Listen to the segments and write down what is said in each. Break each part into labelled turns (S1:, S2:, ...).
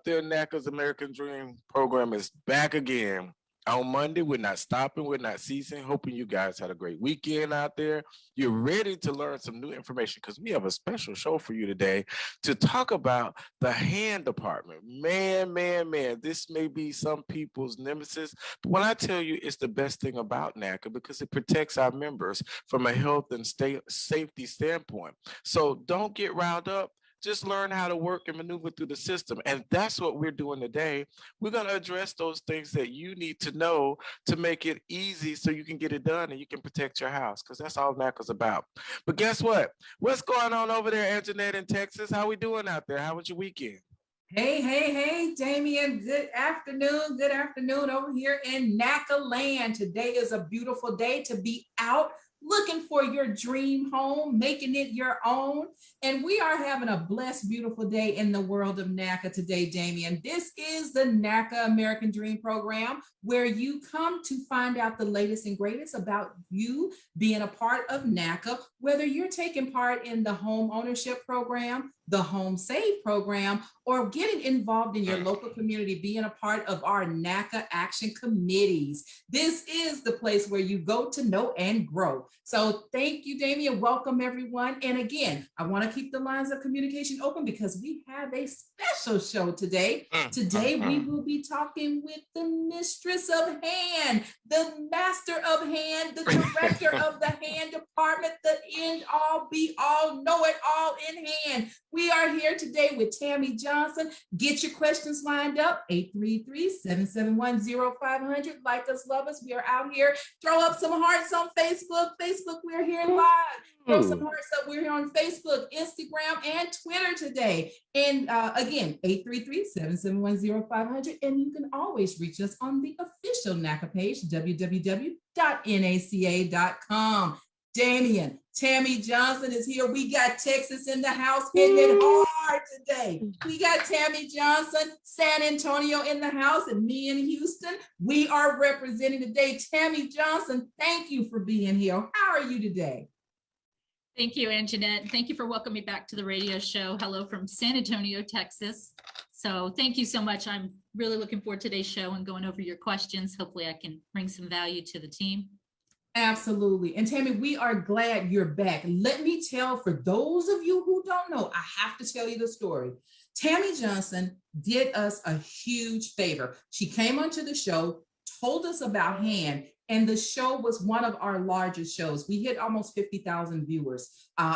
S1: there. NACA's American Dream program is back again. On Monday, we're not stopping, we're not ceasing. Hoping you guys had a great weekend out there. You're ready to learn some new information because we have a special show for you today to talk about the hand department. Man, this may be some people's nemesis, but when I tell you it's the best thing about NACA because it protects our members from a health and safety standpoint. So don't get riled up. Just learn how to work and maneuver through the system. And that's what we're doing today. We're going to address those things that you need to know to make it easy so you can get it done and you can protect your house, because that's all NACA's about. But guess what? What's going on over there, Anjanette, in Texas? How we doing out there? How was your weekend?
S2: Hey, Damian. Good afternoon. Good afternoon over here in NACA land. Today is a beautiful day to be out looking for your dream home, making it your own. And we are having a blessed, beautiful day in the world of NACA today, Damian. This is the NACA American Dream Program, where you come to find out the latest and greatest about you being a part of NACA, whether you're taking part in the home ownership program, the Home Save program, or getting involved in your local community, being a part of our NACA action committees. This is the place where you go to know and grow. So thank you, Damian. Welcome, everyone. And again, I want to keep the lines of communication open because we have a special show today. Today, we will be talking with the mistress of hand, the master of hand, the director of the hand department, the end all, be all, know it all in hand. We are here today with Tammy Johnson. Get your questions lined up, 833-771-0500. Like us, love us. We are out here. Throw up some hearts on Facebook. We're here live. Throw some hearts up. We're here on Facebook, Instagram, and Twitter today. And again, 833-771-0500. And you can always reach us on the official NACA page, www.naca.com. Damian, Tammy Johnson is here. We got Texas in the house hitting it hard today. We got Tammy Johnson, San Antonio in the house, and me in Houston. We are representing today. Tammy Johnson, thank you for being here. How are you today?
S3: Thank you, Anjanette. Thank you for welcoming me back to the radio show. Hello from San Antonio, Texas. So thank you so much. I'm really looking forward to today's show and going over your questions. Hopefully I can bring some value to the team.
S2: Absolutely. And Tammy, we are glad you're back. Let me tell, for those of you who don't know, I have to tell you the story. Tammy Johnson did us a huge favor. She came onto the show, told us about hand, and the show was one of our largest shows. We hit almost 50,000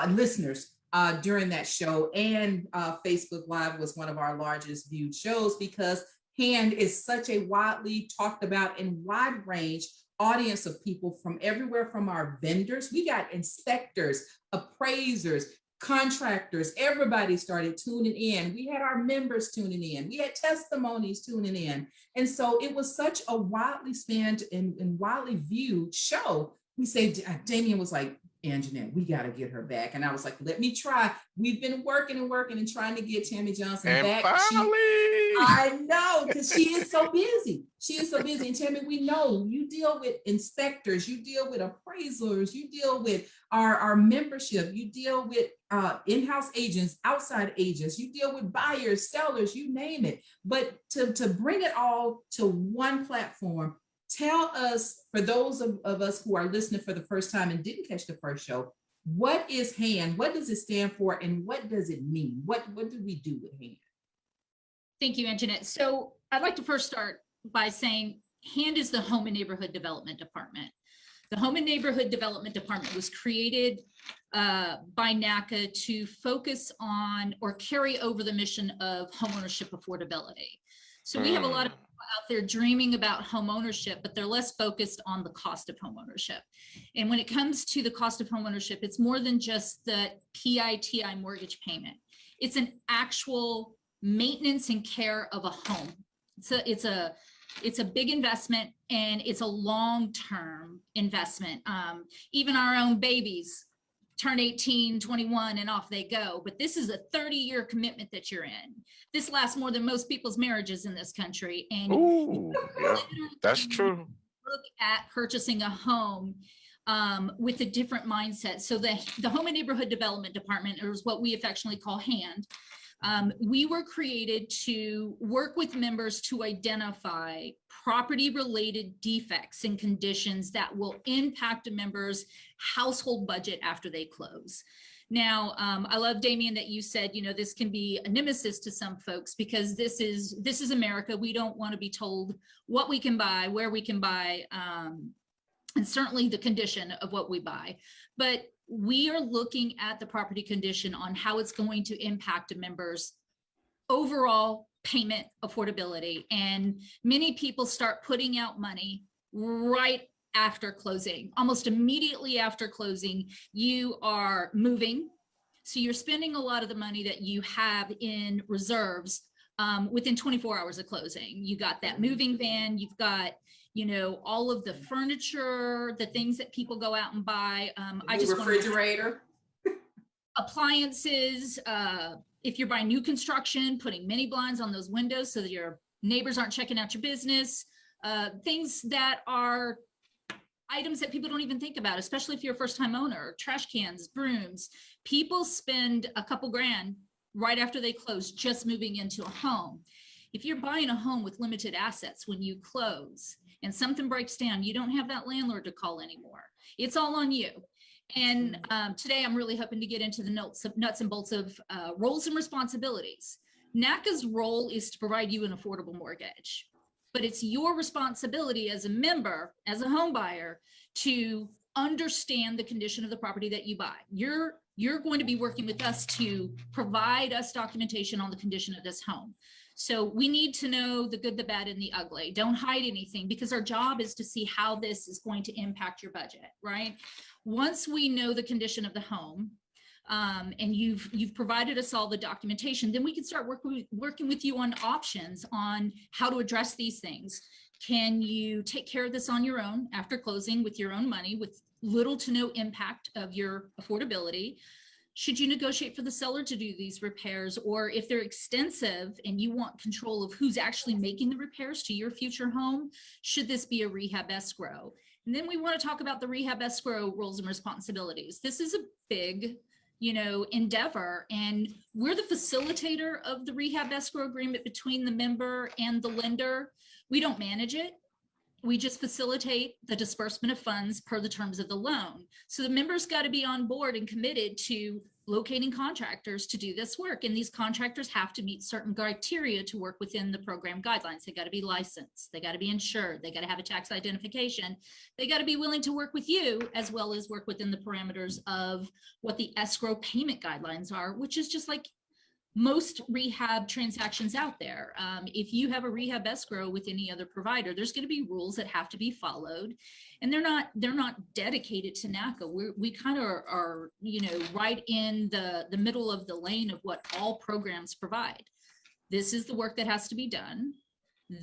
S2: listeners during that show. And Facebook Live was one of our largest viewed shows because hand is such a widely talked about and wide range audience of people from everywhere, from our vendors. We got inspectors, appraisers, contractors. Everybody started tuning in. We had our members tuning in. We had testimonies tuning in. And so it was such a widely spanned and widely viewed show. We say, Damian was like, Anjanette, we got to get her back. And I was like, let me try. We've been working and trying to get Tammy Johnson back.
S1: Finally.
S2: I know, because she is so busy. She is so busy. And Tammy, we know you deal with inspectors, you deal with appraisers, you deal with our membership, you deal with in-house agents, outside agents, you deal with buyers, sellers, you name it. But to bring it all to one platform, tell us, for those of us who are listening for the first time and didn't catch the first show, what is hand? What does it stand for? And what does it mean? What do we do with hand?
S3: Thank you, Anjanette. So I'd like to first start by saying hand is the Home and Neighborhood Development Department. The Home and Neighborhood Development Department was created by NACA to focus on or carry over the mission of homeownership affordability. So we have a lot of people out there dreaming about home ownership, but they're less focused on the cost of home ownership. And when it comes to the cost of home ownership, it's more than just the PITI mortgage payment. It's an actual maintenance and care of a home. It's a big investment, and it's a long-term investment. Even our own babies turn 18, 21, and off they go. But this is a 30-year commitment that you're in. This lasts more than most people's marriages in this country. And
S1: yeah, that's true.
S3: Look at purchasing a home with a different mindset. So the Home and Neighborhood Development Department, or what we affectionately call HAND, We were created to work with members to identify property-related defects and conditions that will impact a member's household budget after they close. Now, I love, Damien, that you said, this can be a nemesis to some folks because this is America. We don't want to be told what we can buy, where we can buy, and certainly the condition of what we buy. But we are looking at the property condition on how it's going to impact a member's overall payment affordability. And many people start putting out money right after closing. Almost immediately after closing, you are moving. So you're spending a lot of the money that you have in reserves within 24 hours of closing. You got that moving van, you've got all of the furniture, the things that people go out and buy. I just
S2: refrigerator,
S3: appliances. If you're buying new construction, putting mini blinds on those windows so that your neighbors aren't checking out your business. Things that are items that people don't even think about, especially if you're a first-time owner. Trash cans, brooms. People spend a couple grand right after they close just moving into a home. If you're buying a home with limited assets when you close and something breaks down, you don't have that landlord to call anymore. It's all on you. And today I'm really hoping to get into the nuts and bolts of roles and responsibilities. NACA's role is to provide you an affordable mortgage, but it's your responsibility as a member, as a home buyer, to understand the condition of the property that you buy. You're going to be working with us to provide us documentation on the condition of this home. So we need to know the good, the bad, and the ugly. Don't hide anything, because our job is to see how this is going to impact your budget, right? Once we know the condition of the home, and you've provided us all the documentation, then we can start working with you on options on how to address these things. Can you take care of this on your own after closing with your own money with little to no impact of your affordability? Should you negotiate for the seller to do these repairs? Or if they're extensive and you want control of who's actually making the repairs to your future home, should this be a rehab escrow? And then we want to talk about the rehab escrow roles and responsibilities. This is a big, endeavor, and we're the facilitator of the rehab escrow agreement between the member and the lender. We don't manage it. We just facilitate the disbursement of funds per the terms of the loan. So the members got to be on board and committed to locating contractors to do this work. And these contractors have to meet certain criteria to work within the program guidelines. They got to be licensed. They got to be insured. They got to have a tax identification. They got to be willing to work with you, as well as work within the parameters of what the escrow payment guidelines are, which is just like most rehab transactions out there. If you have a rehab escrow with any other provider, there's going to be rules that have to be followed, and they're not dedicated to NACA. We kind of are right in the middle of the lane of what all programs provide. This is the work that has to be done.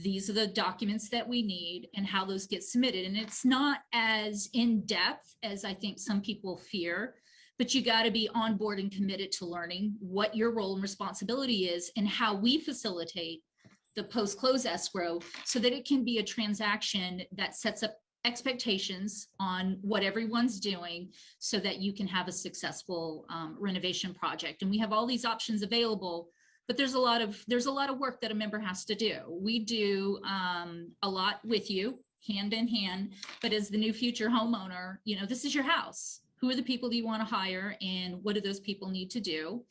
S3: These are the documents that we need and how those get submitted. And it's not as in depth as I think some people fear, but you got to be on board and committed to learning what your role and responsibility is and how we facilitate the post-close escrow so that it can be a transaction that sets up expectations on what everyone's doing so that you can have a successful renovation project. And we have all these options available, but there's a lot of work that a member has to do. We do a lot with you, hand in hand, but as the new future homeowner, this is your house. Who are the people that you want to hire, and what do those people need to do?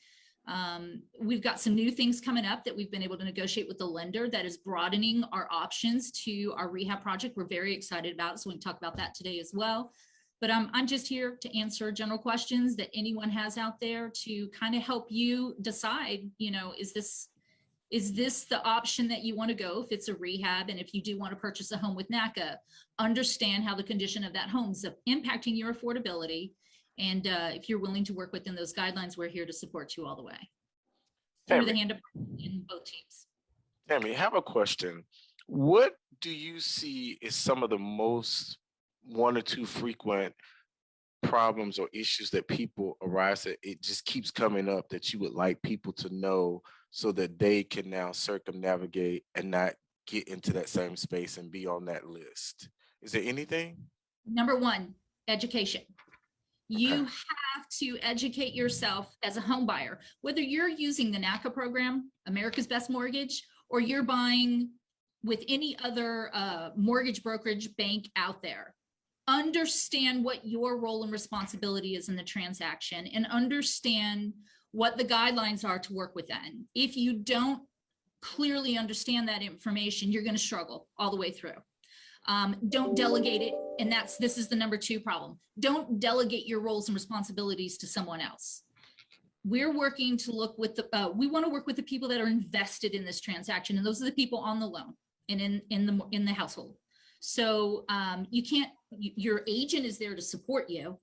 S3: We've got some new things coming up that we've been able to negotiate with the lender that is broadening our options to our rehab project. We're very excited about it, so we can talk about that today as well. But I'm just here to answer general questions that anyone has out there to kind of help you decide, is this the option that you want to go if it's a rehab? And if you do want to purchase a home with NACA, understand how the condition of that home is impacting your affordability. And if you're willing to work within those guidelines, we're here to support you all the way. Through the hand of in both teams.
S1: Tammy, I have a question. What do you see is some of the most one or two frequent problems or issues that people arise that it just keeps coming up that you would like people to know so that they can now circumnavigate and not get into that same space and be on that list? Is there anything?
S3: Number one, education. You have to educate yourself as a home buyer, whether you're using the NACA program, America's Best Mortgage, or you're buying with any other mortgage brokerage bank out there. Understand what your role and responsibility is in the transaction and understand what the guidelines are to work within. If you don't clearly understand that information, you're going to struggle all the way through. Don't delegate it. And this is the number 2 problem. Don't delegate your roles and responsibilities to someone else. We're working to look with we want to work with the people that are invested in this transaction. And those are the people on the loan and in the household. So you can't, your agent is there to support you,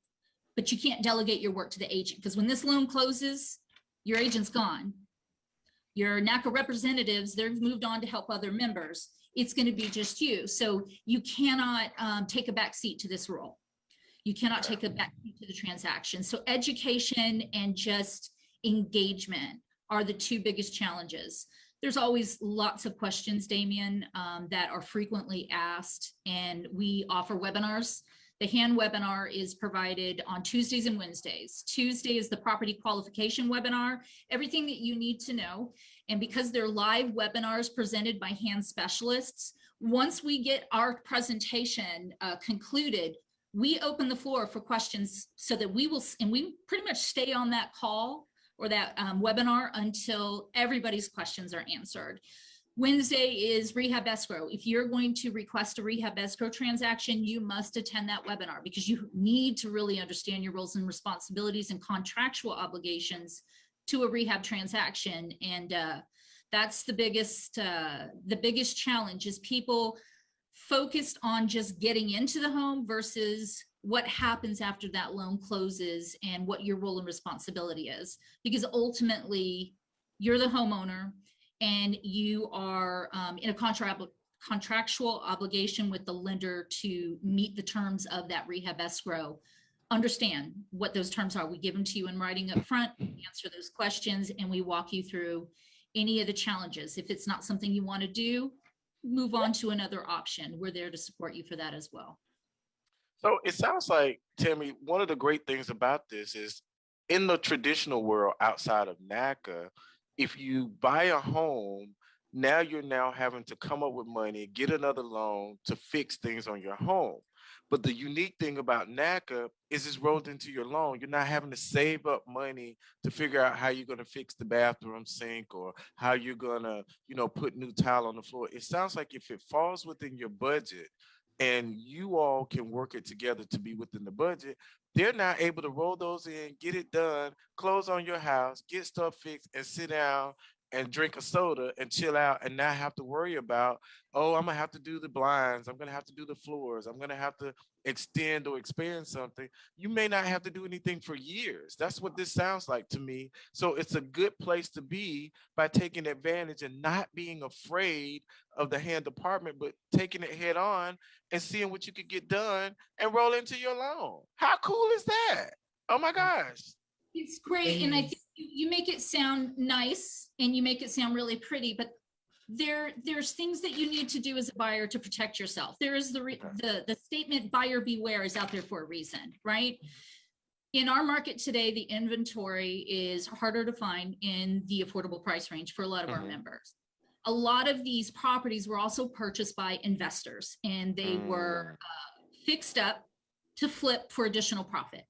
S3: but you can't delegate your work to the agent, because when this loan closes, your agent's gone. Your NACA representatives, they've moved on to help other members. It's going to be just you. So you cannot take a back seat to this role. You cannot take a back seat to the transaction. So education and just engagement are the 2 biggest challenges. There's always lots of questions, Damien, that are frequently asked, and we offer webinars. The hand webinar is provided on Tuesdays and Wednesdays. Tuesday is the property qualification webinar, everything that you need to know. And because they're live webinars presented by hand specialists, once we get our presentation concluded, we open the floor for questions so that we pretty much stay on that call or that webinar until everybody's questions are answered. Wednesday is rehab escrow. If you're going to request a rehab escrow transaction, you must attend that webinar, because you need to really understand your roles and responsibilities and contractual obligations to a rehab transaction. And that's the biggest challenge, is people focused on just getting into the home versus what happens after that loan closes and what your role and responsibility is. Because ultimately you're the homeowner, and you are in a contractual obligation with the lender to meet the terms of that rehab escrow. Understand what those terms are. We give them to you in writing up front, answer those questions, and we walk you through any of the challenges. If it's not something you want to do, move on to another option. We're there to support you for that as well.
S1: So it sounds like, Tammy, one of the great things about this is, in the traditional world outside of NACA, if you buy a home, you're now having to come up with money, get another loan to fix things on your home. But the unique thing about NACA is it's rolled into your loan. You're not having to save up money to figure out how you're going to fix the bathroom sink or how you're going to, put new tile on the floor. It sounds like if it falls within your budget and you all can work it together to be within the budget, they're now able to roll those in, get it done, close on your house, get stuff fixed, and sit down and drink a soda and chill out, and not have to worry about, oh, I'm going to have to do the blinds, I'm going to have to do the floors, I'm going to have to extend or expand something. You may not have to do anything for years. That's what this sounds like to me. So it's a good place to be by taking advantage and not being afraid of the hand department, but taking it head on and seeing what you could get done and roll into your loan. How cool is that? Oh my gosh.
S3: It's great. And I think you make it sound nice and you make it sound really pretty, but there's things that you need to do as a buyer to protect yourself. There is the statement buyer beware is out there for a reason, right? In our market today, the inventory is harder to find in the affordable price range for a lot of our members. A lot of these properties were also purchased by investors, and they were fixed up to flip for additional profit.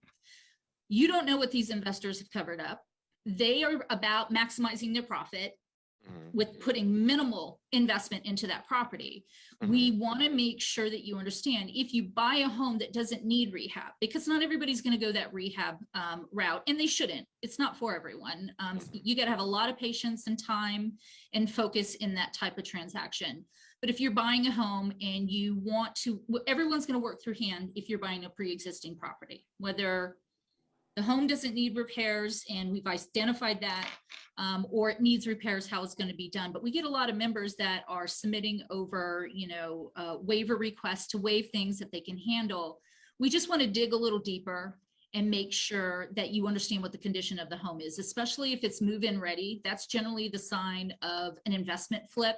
S3: You don't know what these investors have covered up. They are about maximizing their profit with putting minimal investment into that property. We want to make sure that you understand, if you buy a home that doesn't need rehab, because not everybody's going to go that rehab route, and they shouldn't. It's not for everyone. You got to have a lot of patience and time and focus in that type of transaction. But if you're buying a home and you want to, everyone's going to work through hand if you're buying a pre-existing property, whether the home doesn't need repairs and we've identified that, or it needs repairs, how it's going to be done. But we get a lot of members that are submitting over, waiver requests to waive things that they can handle. We just want to dig a little deeper and make sure that you understand what the condition of the home is, especially if it's move-in ready. That's generally the sign of an investment flip.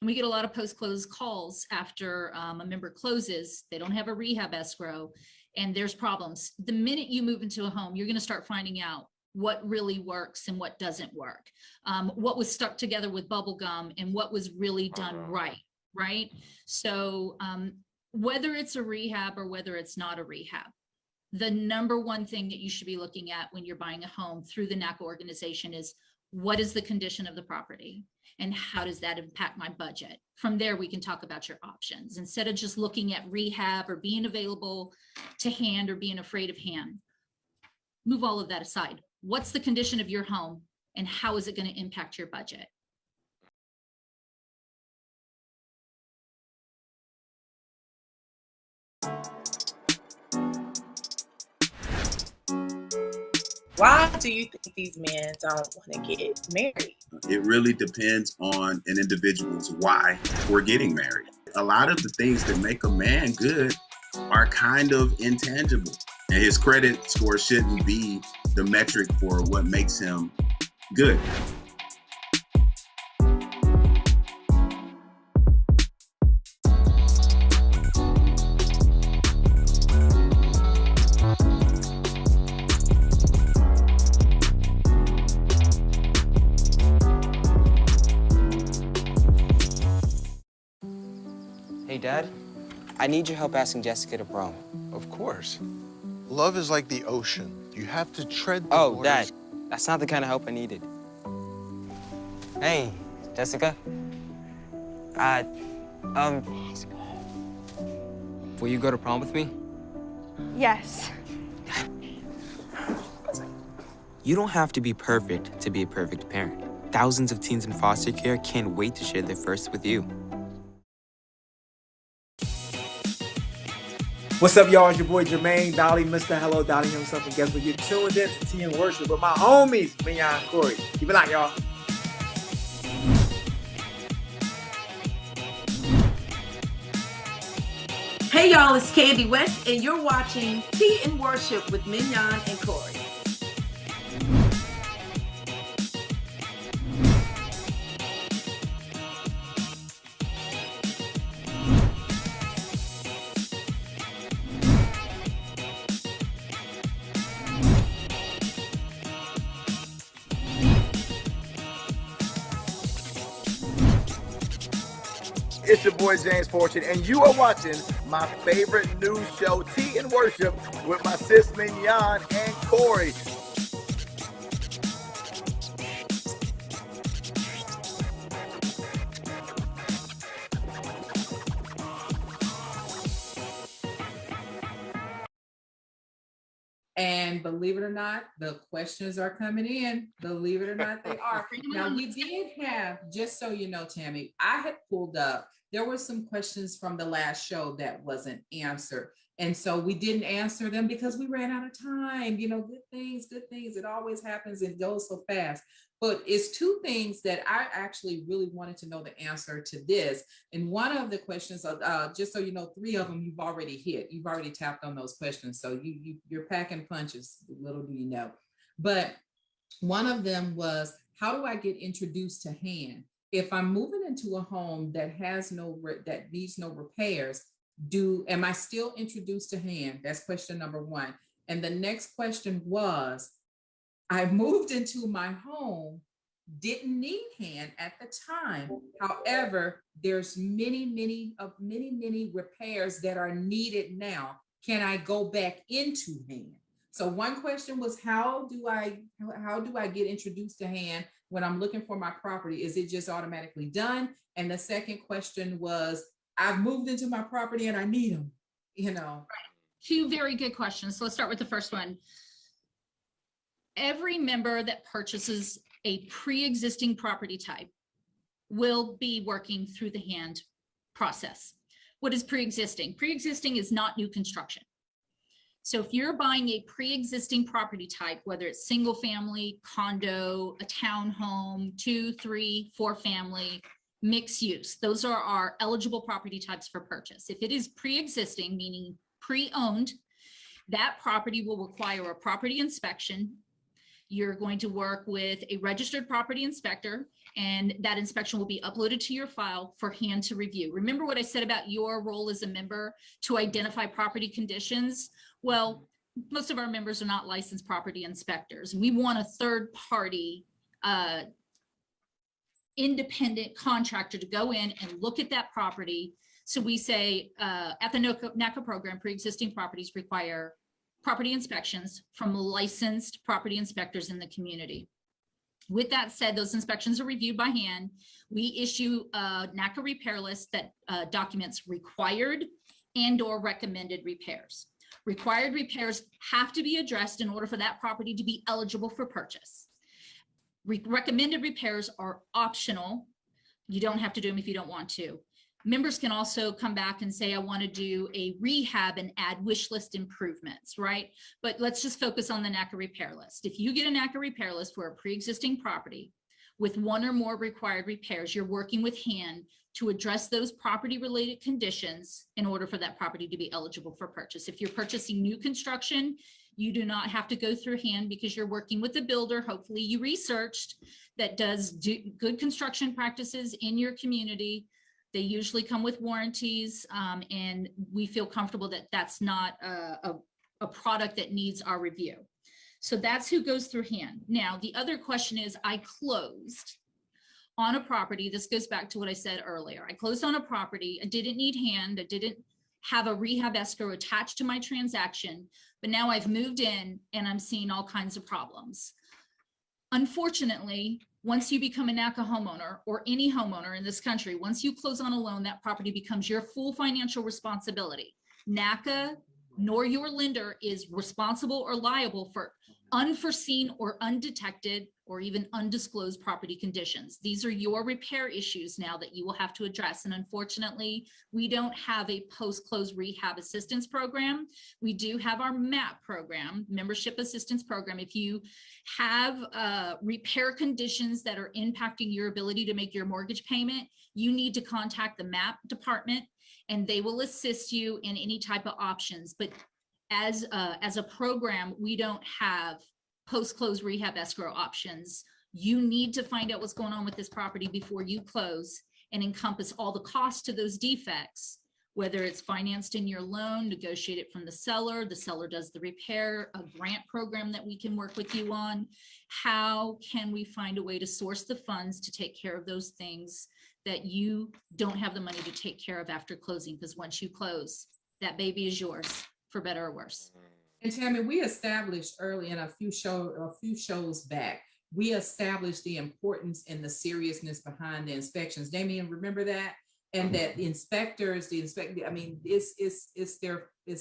S3: And we get a lot of post-close calls after a member closes. They don't have a rehab escrow. and there's problems. The minute you move into a home, you're going to start finding out what really works and what doesn't work, what was stuck together with bubble gum and what was really done right? So whether it's a rehab or whether it's not a rehab, the number one thing that you should be looking at when you're buying a home through the NACA organization is, what is the condition of the property and how does that impact my budget? From there, we can talk about your options instead of just looking at rehab or being available to hand or being afraid of hand. Move all of that aside. What's the condition of your home and how is it going to impact your budget?
S4: Why do you think these men don't want to get married?
S5: It really depends on an individual's why we're getting married. A lot of the things that make a man good are kind of intangible. And his credit score shouldn't be the metric for what makes him good.
S6: Hey, Dad, I need your help asking Jessica to prom.
S7: Of course. Love is like the ocean. You have to tread the
S6: Oh,
S7: waters.
S6: Dad, that's not the kind of help I needed. Hey, Jessica. Will you go to prom with me?
S8: Yes.
S6: You don't have to be perfect to be a perfect parent. Thousands of teens in foster care can't wait to share their first with you.
S9: What's up, y'all? It's your boy Jermaine Dolly, Mr. Hello Dolly himself, and guess what? You're tuned in to Tea and Worship with my homies, Mignon and Corey. Keep it out, y'all.
S4: Hey y'all, it's Candy West, and you're watching Tea and Worship with Mignon and Corey.
S9: It's your boy James Fortune, and you are watching my favorite news show, Tea and Worship, with my sis Mignon and Corey.
S2: And believe it or not, the questions are coming in. Believe it or not, they are. Now, we did have, just so you know, Tammy, I had pulled up, there were some questions from the last show that wasn't answered. And so we didn't answer them because we ran out of time. You know, good things. It always happens and goes so fast. But it's two things that I actually really wanted to know the answer to this. And one of the questions, just so you know, three of them you've already hit. You've already tapped on those questions. So you're packing punches, little do you know. But one of them was, how do I get introduced to hand? If I'm moving into a home that needs no repairs, am I still introduced to hand? That's question number one. And the next question was, I moved into my home, didn't need hand at the time. However, there's many repairs that are needed now. Can I go back into hand? So one question was, how do I get introduced to hand when I'm looking for my property? Is it just automatically done? And the second question was, I've moved into my property and I need them, you know.
S3: Two very good questions. So let's start with the first one. Every member that purchases a pre-existing property type will be working through the hand process. What is pre-existing? Pre-existing is not new construction. So if you're buying a pre-existing property type, whether it's single family, condo, a townhome, 2, 3, 4 family, mixed use, those are our eligible property types for purchase. If it is pre-existing, meaning pre-owned, that property will require a property inspection. You're going to work with a registered property inspector, and that inspection will be uploaded to your file for hand to review. Remember what I said about your role as a member to identify property conditions? Well, most of our members are not licensed property inspectors. We want a third party independent contractor to go in and look at that property. So we say at the NACA program, pre-existing properties require property inspections from licensed property inspectors in the community. With that said, those inspections are reviewed by hand. We issue a NACA repair list that documents required and or recommended repairs. Required repairs have to be addressed in order for that property to be eligible for purchase. Recommended repairs are optional. You don't have to do them if you don't want to. Members can also come back and say, I want to do a rehab and add wish list improvements, right? But let's just focus on the NACA repair list. If you get a NACA repair list for a pre-existing property with one or more required repairs, you're working with hand to address those property related conditions in order for that property to be eligible for purchase. If you're purchasing new construction, you do not have to go through hand because you're working with a builder. Hopefully you researched that does good construction practices in your community. They usually come with warranties, and we feel comfortable that that's not a product that needs our review. So that's who goes through hand. Now, the other question is, I closed on a property. This goes back to what I said earlier. I closed on a property. I didn't need hand. I didn't have a rehab escrow attached to my transaction, but now I've moved in and I'm seeing all kinds of problems. Unfortunately, once you become a NACA homeowner or any homeowner in this country, once you close on a loan, that property becomes your full financial responsibility. NACA nor your lender is responsible or liable for unforeseen or undetected or even undisclosed property conditions. These are your repair issues now that you will have to address. And unfortunately, we don't have a post-close rehab assistance program. We do have our MAP program, Membership Assistance Program. If you have repair conditions that are impacting your ability to make your mortgage payment, you need to contact the MAP department and they will assist you in any type of options. But as a program, we don't have post-close rehab escrow options. You need to find out what's going on with this property before you close and encompass all the costs to those defects, whether it's financed in your loan, negotiated from the seller does the repair, a grant program that we can work with you on. How can we find a way to source the funds to take care of those things that you don't have the money to take care of after closing? Because once you close, that baby is yours, for better or worse.
S2: And Tammy, we established early in a few shows back, we established the importance and the seriousness behind the inspections. Damien, remember that? And that the inspectors, I mean, it's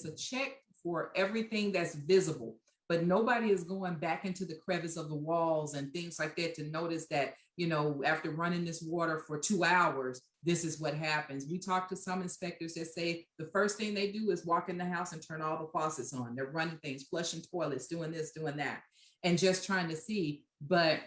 S2: a check for everything that's visible, but nobody is going back into the crevice of the walls and things like that to notice that, you know, after running this water for 2 hours, this is what happens. We talked to some inspectors that say the first thing they do is walk in the house and turn all the faucets on. They're running things, flushing toilets, doing this, doing that, and just trying to see. But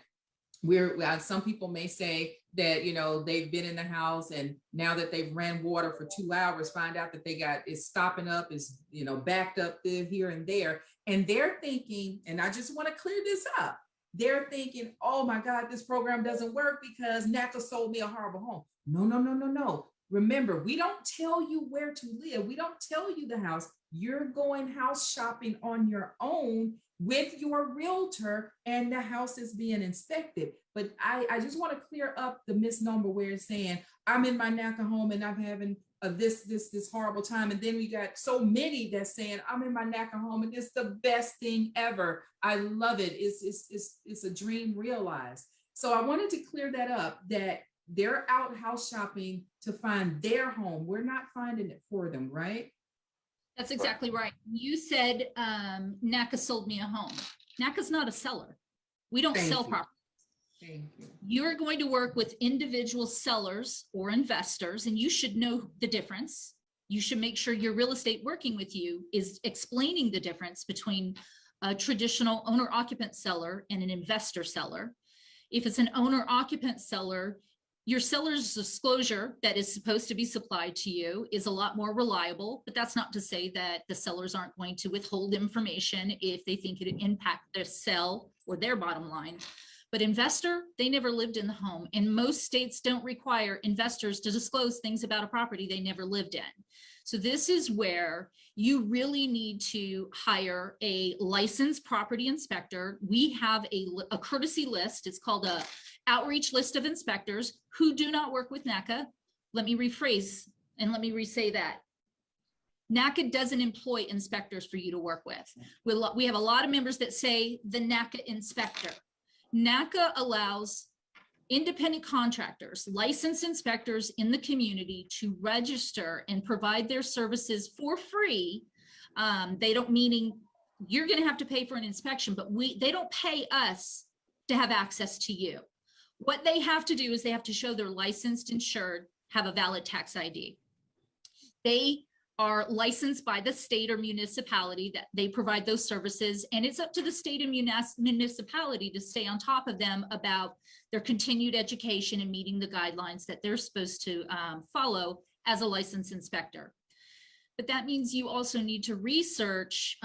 S2: some people may say that, you know, they've been in the house and now that they've ran water for 2 hours, find out that it's stopping up, is, you know, backed up there, here and there. And they're thinking, and I just want to clear this up, they're thinking, oh my God, this program doesn't work because NACA sold me a horrible home. No. Remember, we don't tell you where to live. We don't tell you the house. You're going house shopping on your own with your realtor and the house is being inspected. But I just want to clear up the misnomer where it's saying, I'm in my NACA home and I'm having this horrible time. And then we got so many that's saying, I'm in my NACA home and it's the best thing ever. I love it. It's a dream realized. So I wanted to clear that up, that they're out house shopping to find their home. We're not finding it for them, right?
S3: That's exactly right. You said NACA sold me a home. NACA's not a seller. We don't sell property.
S2: Thank you.
S3: You're going to work with individual sellers or investors, and you should know the difference. You should make sure your real estate working with you is explaining the difference between a traditional owner-occupant seller and an investor seller. If it's an owner-occupant seller, your seller's disclosure that is supposed to be supplied to you is a lot more reliable, but that's not to say that the sellers aren't going to withhold information if they think it impact their sell or their bottom line. But investor, they never lived in the home, and most states don't require investors to disclose things about a property they never lived in. So this is where you really need to hire a licensed property inspector. We have a courtesy list. It's called a outreach list of inspectors who do not work with NACA. Let me rephrase and let me re-say that. NACA doesn't employ inspectors for you to work with. We have a lot of members that say the NACA inspector. NACA allows independent contractors, licensed inspectors in the community to register and provide their services for free. They don't, meaning you're going to have to pay for an inspection, but they don't pay us to have access to you. What they have to do is they have to show they're licensed, insured, have a valid tax ID. They are licensed by the state or municipality that they provide those services. And it's up to the state and municipality to stay on top of them about their continued education and meeting the guidelines that they're supposed to follow as a licensed inspector. But that means you also need to research,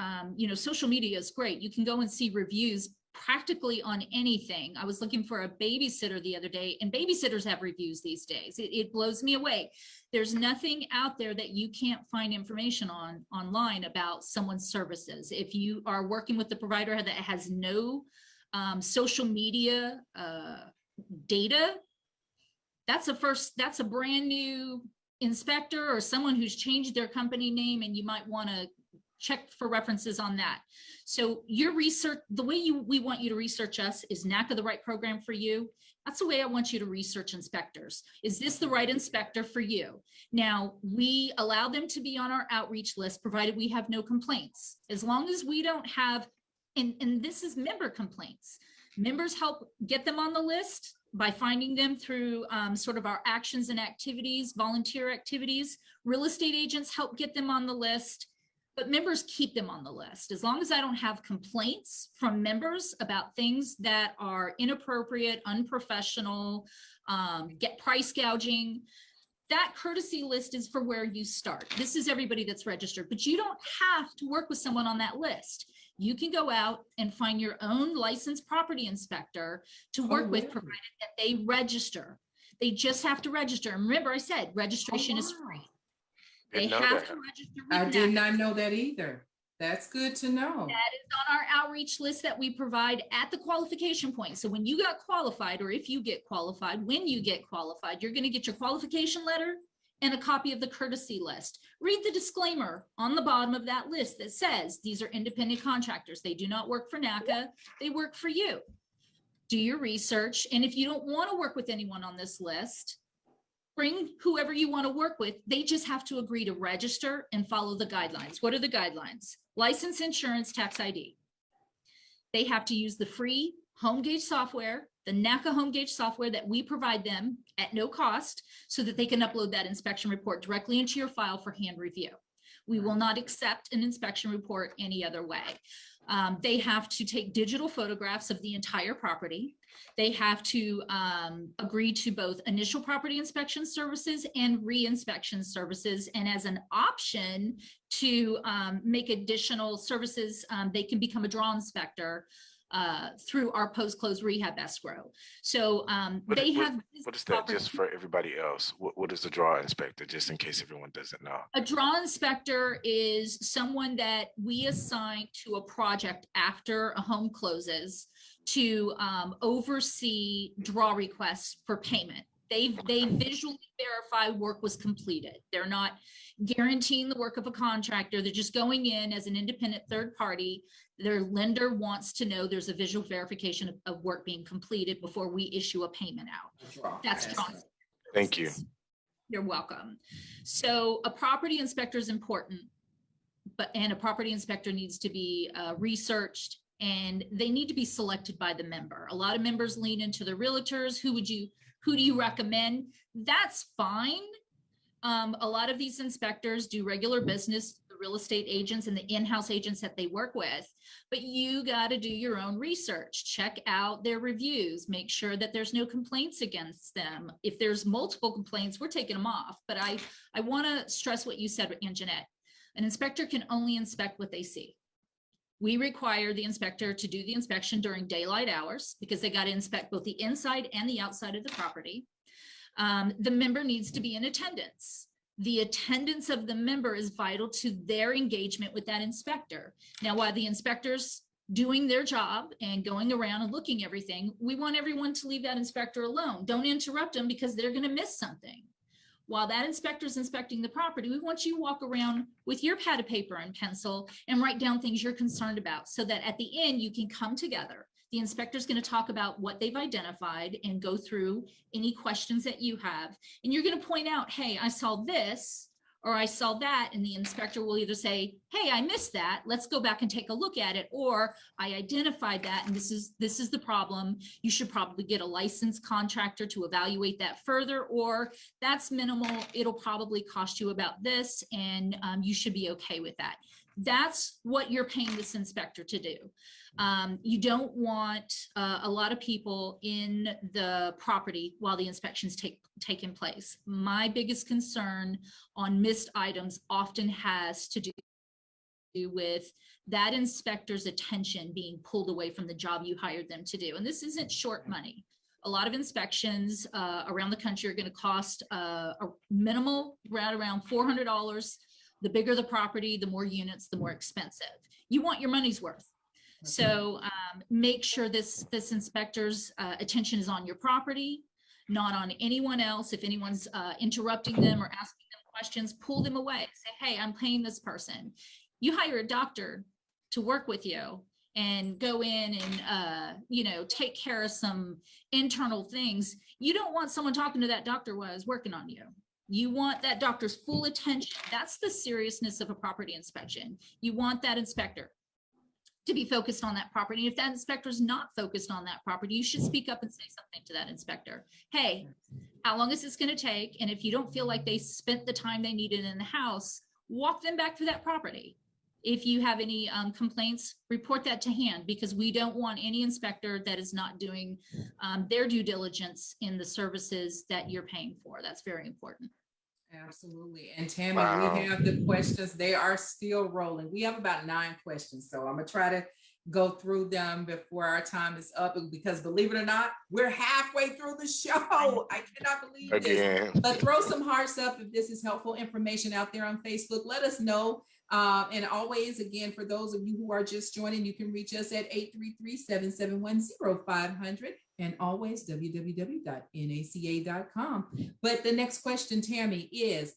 S3: social media is great. You can go and see reviews practically on anything. I was looking for a babysitter the other day, and babysitters have reviews these days. It blows me away. There's nothing out there that you can't find information on online about someone's services. If you are working with the provider that has no social media data, that's a brand new inspector or someone who's changed their company name, and you might want to check for references on that. So your research, the way we want you to research us, is NACA the right program for you? That's the way I want you to research inspectors. Is this the right inspector for you? Now, we allow them to be on our outreach list, provided we have no complaints. As long as we don't have, and this is member complaints. Members help get them on the list by finding them through sort of our actions and activities, volunteer activities. Real estate agents help get them on the list, but members keep them on the list. As long as I don't have complaints from members about things that are inappropriate, unprofessional, get price gouging, that courtesy list is for where you start. This is everybody that's registered, but you don't have to work with someone on that list. You can go out and find your own licensed property inspector to work with, provided that they register. They just have to register. And remember, I said registration is free. They have to register.
S2: I did not know that either. That's good to know.
S3: That is on our outreach list that we provide at the qualification point. So when you got qualified, or if you get qualified, when you get qualified, you're going to get your qualification letter and a copy of the courtesy list. Read the disclaimer on the bottom of that list that says these are independent contractors. They do not work for NACA. They work for you. Do your research. And if you don't want to work with anyone on this list, bring whoever you want to work with. They just have to agree to register and follow the guidelines. What are the guidelines? License, insurance, tax ID. They have to use the free HomeGauge software, the NACA HomeGauge software that we provide them at no cost, so that they can upload that inspection report directly into your file for hand review. We will not accept an inspection report any other way. They have to take digital photographs of the entire property. They have to agree to both initial property inspection services and re-inspection services. And as an option to make additional services, they can become a draw inspector through our post-close rehab escrow. So
S1: What is that just for everybody else? What is the draw inspector, just in case everyone doesn't know?
S3: A draw inspector is someone that we assign to a project after a home closes to oversee draw requests for payment. They visually verify work was completed. They're not guaranteeing the work of a contractor. They're just going in as an independent third party. Their lender wants to know there's a visual verification of work being completed before we issue a payment out. That's draw.
S1: Thank you.
S3: You're welcome. So a property inspector is important, and a property inspector needs to be researched, and they need to be selected by the member. A lot of members lean into the realtors. Who do you recommend? That's fine. A lot of these inspectors do regular business, the real estate agents and the in-house agents that they work with, but you got to do your own research. Check out their reviews, make sure that there's no complaints against them. If there's multiple complaints, we're taking them off. But I want to stress what you said, Anjanette. An inspector can only inspect what they see. We require the inspector to do the inspection during daylight hours because they got to inspect both the inside and the outside of the property. The member needs to be in attendance. the attendance of the member is vital to their engagement with that inspector. Now, while the inspector's doing their job and going around and looking everything, we want everyone to leave that inspector alone. Don't interrupt them because they're going to miss something. While that inspector is inspecting the property, we want you to walk around with your pad of paper and pencil and write down things you're concerned about so that at the end you can come together. The inspector is going to talk about what they've identified and go through any questions that you have. And you're going to point out, hey, I saw this or I saw that. And the inspector will either say, hey, I missed that. Let's go back and take a look at it. Or I identified that and this is the problem. You should probably get a licensed contractor to evaluate that further, or that's minimal. It'll probably cost you about this and you should be okay with that. That's what you're paying this inspector to do. You don't want a lot of people in the property while the inspections taking place. My biggest concern on missed items often has to do with that inspector's attention being pulled away from the job you hired them to do. And this isn't short money. A lot of inspections around the country are going to cost a minimal right around $400. The bigger the property, the more units, the more expensive. You want your money's worth. So make sure this inspector's attention is on your property, not on anyone else. If anyone's interrupting them or asking them questions, pull them away. Say, hey, I'm paying this person. You hire a doctor to work with you and go in and take care of some internal things. You don't want someone talking to that doctor while he's working on you. You want that doctor's full attention. That's the seriousness of a property inspection. You want that inspector to be focused on that property. If that inspector is not focused on that property, you should speak up and say something to that inspector. Hey, how long is this going to take? And if you don't feel like they spent the time they needed in the house, walk them back through that property. If you have any complaints, report that to hand, because we don't want any inspector that is not doing their due diligence in the services that you're paying for. That's very important.
S2: Absolutely. And Tammy,
S1: Wow.
S2: we have the questions. They are still rolling. We have about 9 questions. So I'm going to try to go through them before our time is up, because believe it or not, we're halfway through the show. I cannot believe this.
S1: Again.
S2: But throw some hearts up if this is helpful information out there on Facebook. Let us know. And always, again, for those of you who are just joining, you can reach us at 833-771-0500 and always www.naca.com. But the next question, Tammy, is,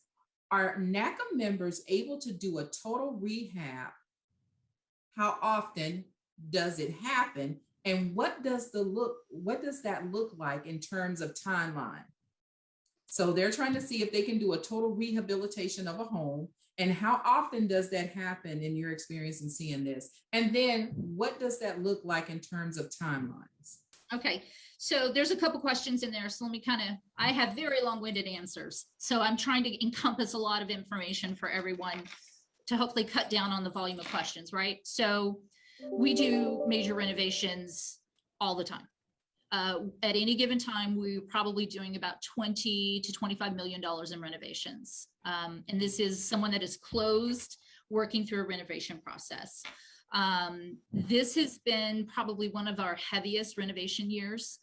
S2: are NACA members able to do a total rehab? How often does it happen? And what does that look like in terms of timeline? So they're trying to see if they can do a total rehabilitation of a home. And how often does that happen in your experience in seeing this? And then what does that look like in terms of timelines?
S3: Okay, so there's a couple questions in there. So let me I have very long-winded answers. So I'm trying to encompass a lot of information for everyone to hopefully cut down on the volume of questions, right? So we do major renovations all the time. At any given time, we're probably doing about $20 to $25 million in renovations. And this is someone that is closed, working through a renovation process. This has been probably one of our heaviest renovation years,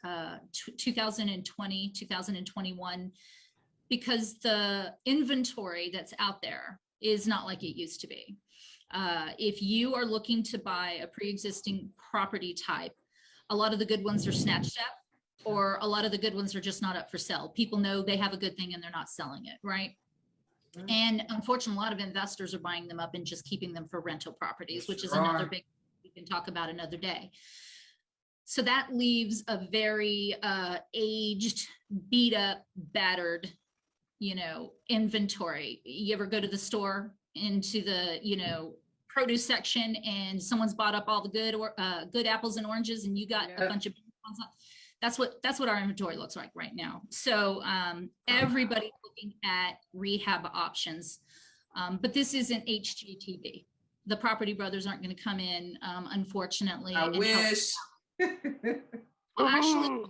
S3: 2020, 2021, because the inventory that's out there is not like it used to be. If you are looking to buy a pre-existing property type, a lot of the good ones are snatched up, or a lot of the good ones are just not up for sale. People know they have a good thing and they're not selling it, right? And unfortunately, a lot of investors are buying them up and just keeping them for rental properties, which is another big, we can talk about another day. So that leaves a very aged, beat up, battered, inventory. You ever go to the store into the, produce section and someone's bought up all the good apples and oranges and you got a bunch of ones on? That's what our inventory looks like right now. So everybody's looking at rehab options, but this isn't HGTV. The Property Brothers aren't going to come in, unfortunately.
S2: I wish.
S3: Well, actually,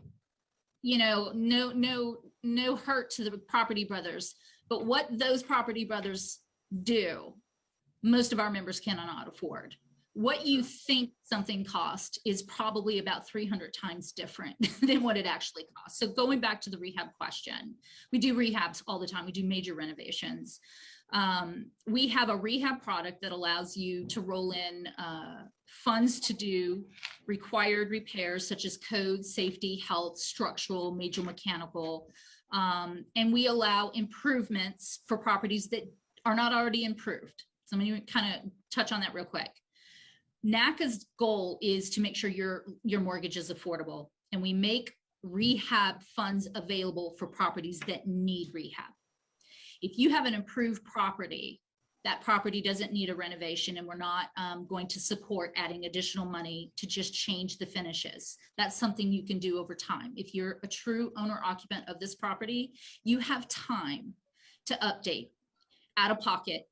S3: no hurt to the Property Brothers, but what those Property Brothers do, most of our members cannot afford. what you think something cost is probably about 300 times different than what it actually costs. So going back to the rehab question, we do rehabs all the time. We do major renovations. We have a rehab product that allows you to roll in funds to do required repairs such as code, safety, health, structural, major mechanical. And we allow improvements for properties that are not already improved. So I'm going to kind of touch on that real quick. NACA's goal is to make sure your mortgage is affordable, and we make rehab funds available for properties that need rehab. If you have an improved property, that property doesn't need a renovation, and we're not going to support adding additional money to just change the finishes. That's something you can do over time. If you're a true owner occupant of this property, you have time to update out of pocket.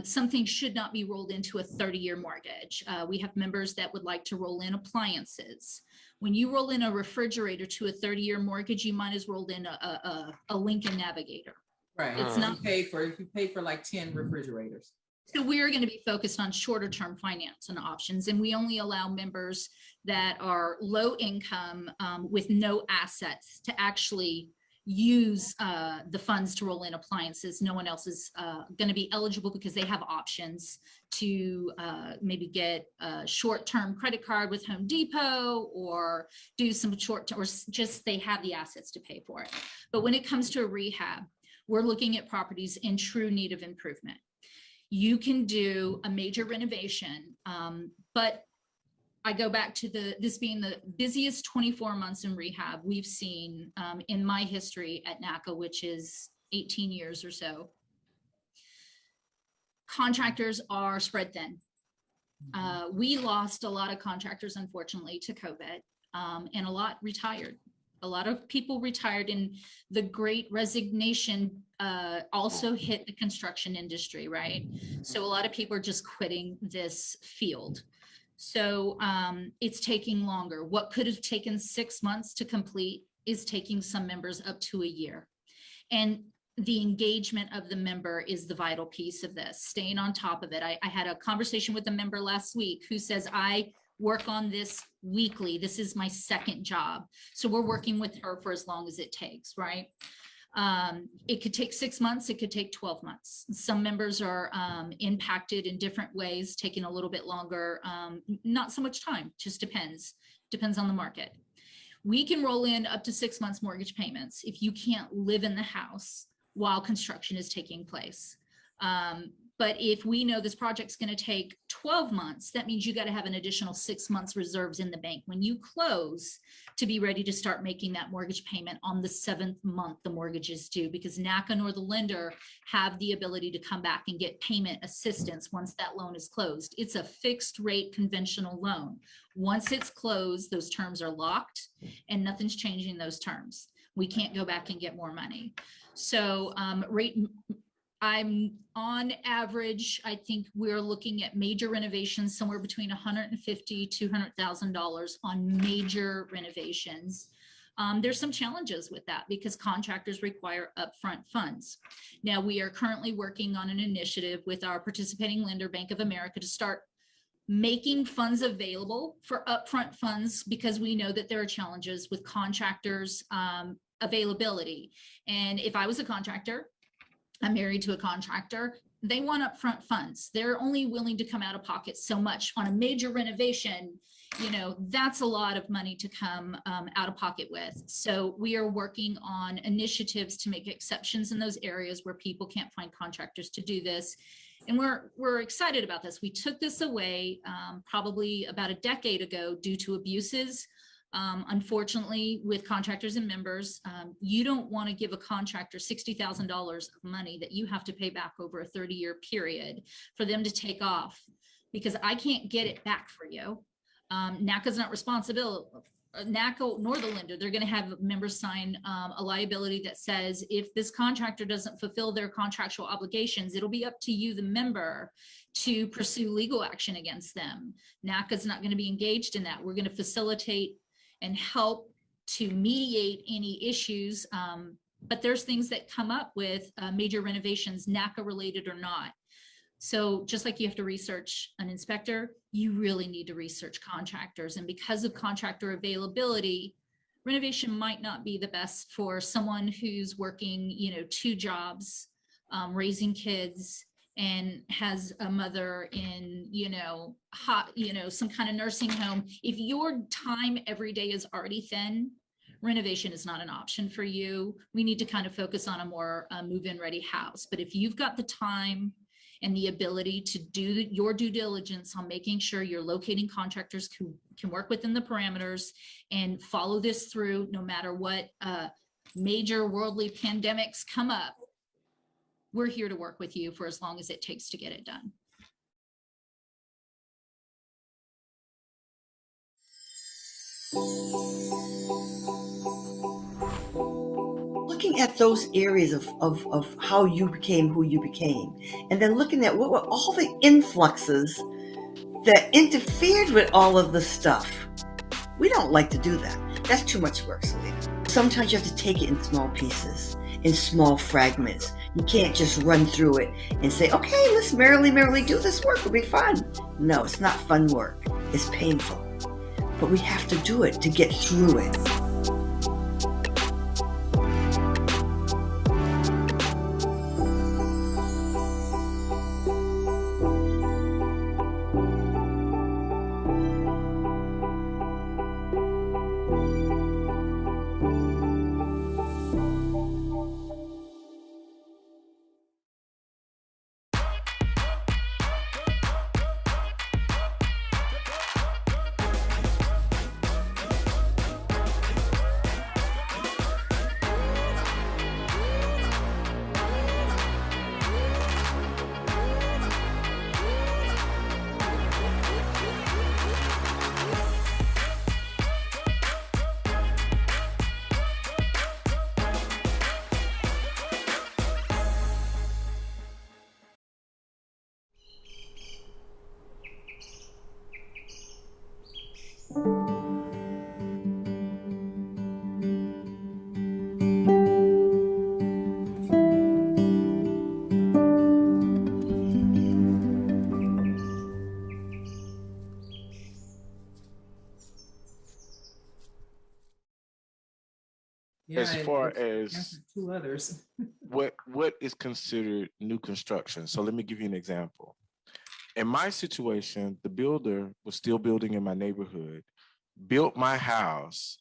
S3: Something should not be rolled into a 30-year mortgage. We have members that would like to roll in appliances. When you roll in a refrigerator to a 30-year mortgage, you might as well roll in a Lincoln Navigator.
S2: Right.
S3: It's not
S2: you pay for like 10 refrigerators.
S3: So we're going to be focused on shorter term finance and options, and we only allow members that are low income with no assets to actually use the funds to roll in appliances. No one else is going to be eligible because they have options to maybe get a short-term credit card with Home Depot, or do some short, or just they have the assets to pay for it. But when it comes to a rehab, we're looking at properties in true need of improvement. You can do a major renovation, but I go back to this being the busiest 24 months in rehab we've seen in my history at NACA, which is 18 years or so. Contractors are spread thin. We lost a lot of contractors, unfortunately, to COVID, and a lot retired. A lot of people retired, and the great resignation also hit the construction industry, right? So a lot of people are just quitting this field. So it's taking longer. What could have taken 6 months to complete is taking some members up to a year. And the engagement of the member is the vital piece of this, staying on top of it. I had a conversation with a member last week who says, I work on this weekly. This is my second job. So we're working with her for as long as it takes, right? It could take 6 months. It could take 12 months. Some members are impacted in different ways, taking a little bit longer, not so much time, just depends on the market. We can roll in up to 6 months mortgage payments if you can't live in the house while construction is taking place. But if we know this project's going to take 12 months, that means you got to have an additional 6 months reserves in the bank when you close to be ready to start making that mortgage payment on the 7th month the mortgage is due, because NACA nor the lender have the ability to come back and get payment assistance once that loan is closed. It's a fixed rate conventional loan. Once it's closed, those terms are locked and nothing's changing those terms. We can't go back and get more money. So I'm on average, I think we're looking at major renovations somewhere between $150,000 to $200,000 on major renovations. There's some challenges with that because contractors require upfront funds. Now, we are currently working on an initiative with our participating lender, Bank of America, to start making funds available for upfront funds, because we know that there are challenges with contractors' availability. And if I was a contractor, I'm married to a contractor, they want upfront funds. They're only willing to come out of pocket so much on a major renovation. You know, that's a lot of money to come out of pocket with. So we are working on initiatives to make exceptions in those areas where people can't find contractors to do this. And we're excited about this. We took this away probably about a decade ago due to abuses. Unfortunately, with contractors and members, you don't want to give a contractor $60,000 of money that you have to pay back over a 30-year period for them to take off, because I can't get it back for you. NACA's not responsible. NACA nor the lender. They're going to have members sign a liability that says if this contractor doesn't fulfill their contractual obligations, it'll be up to you, the member, to pursue legal action against them. NACA's not going to be engaged in that. We're going to facilitate and help to mediate any issues. But there's things that come up with major renovations, NACA related or not. So just like you have to research an inspector, you really need to research contractors. And because of contractor availability, renovation might not be the best for someone who's working, 2 jobs, raising kids, and has a mother in, some kind of nursing home. If your time every day is already thin, renovation is not an option for you. We need to kind of focus on a more move-in ready house. But if you've got the time and the ability to do your due diligence on making sure you're locating contractors who can work within the parameters and follow this through, no matter what major worldly pandemics come up, we're here to work with you for as long as it takes to get it done.
S10: Looking at those areas of how you became who you became, and then looking at what were all the influxes that interfered with all of the stuff. We don't like to do that. That's too much work, Selena. Sometimes you have to take it in small pieces, in small fragments. You can't just run through it and say, okay, let's merrily do this work. It'll be fun. No, it's not fun work. It's painful. But we have to do it to get through it.
S1: As far as
S2: answered 2 others.
S1: what is considered new construction. So let me give you an example. In my situation, the builder was still building in my neighborhood, built my house,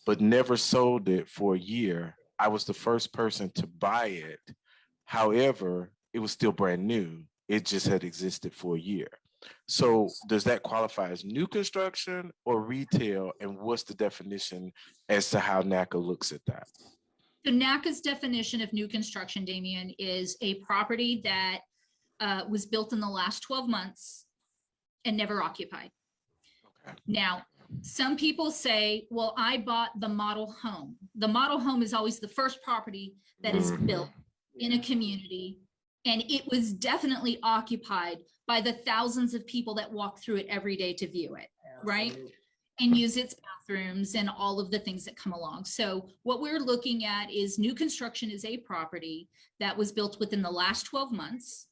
S1: but never sold it for a year. I was the first person to buy it. However, it was still brand new. It just had existed for a year. So does that qualify as new construction or retail? And what's the definition as to how NACA looks at that?
S3: So NACA's definition of new construction, Damien, is a property that was built in the last 12 months and never occupied. Okay. Now, some people say, well, I bought the model home. The model home is always the first property that is built in a community, and it was definitely occupied by the thousands of people that walk through it every day to view it, right? And use its bathrooms and all of the things that come along. So what we're looking at is new construction is a property that was built within the last 12 months.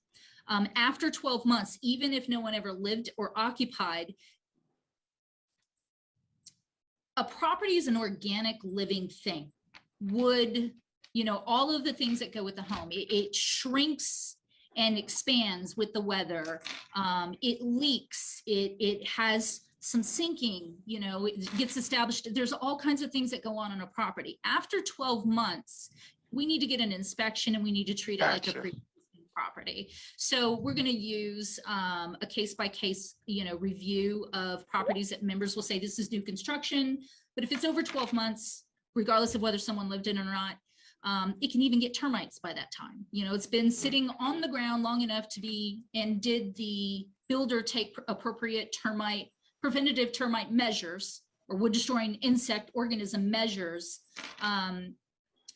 S3: After 12 months, even if no one ever lived or occupied, a property is an organic living thing. Wood, all of the things that go with the home, it shrinks and expands with the weather. It leaks, it has some sinking, it gets established. There's all kinds of things that go on a property. After 12 months, we need to get an inspection and we need to treat it like a pre-existing property. So we're going to use a case-by-case, review of properties that members will say this is new construction. But if it's over 12 months, regardless of whether someone lived in it or not, it can even get termites by that time. It's been sitting on the ground long enough to be, and did the builder take appropriate preventative termite measures or wood destroying insect organism measures? And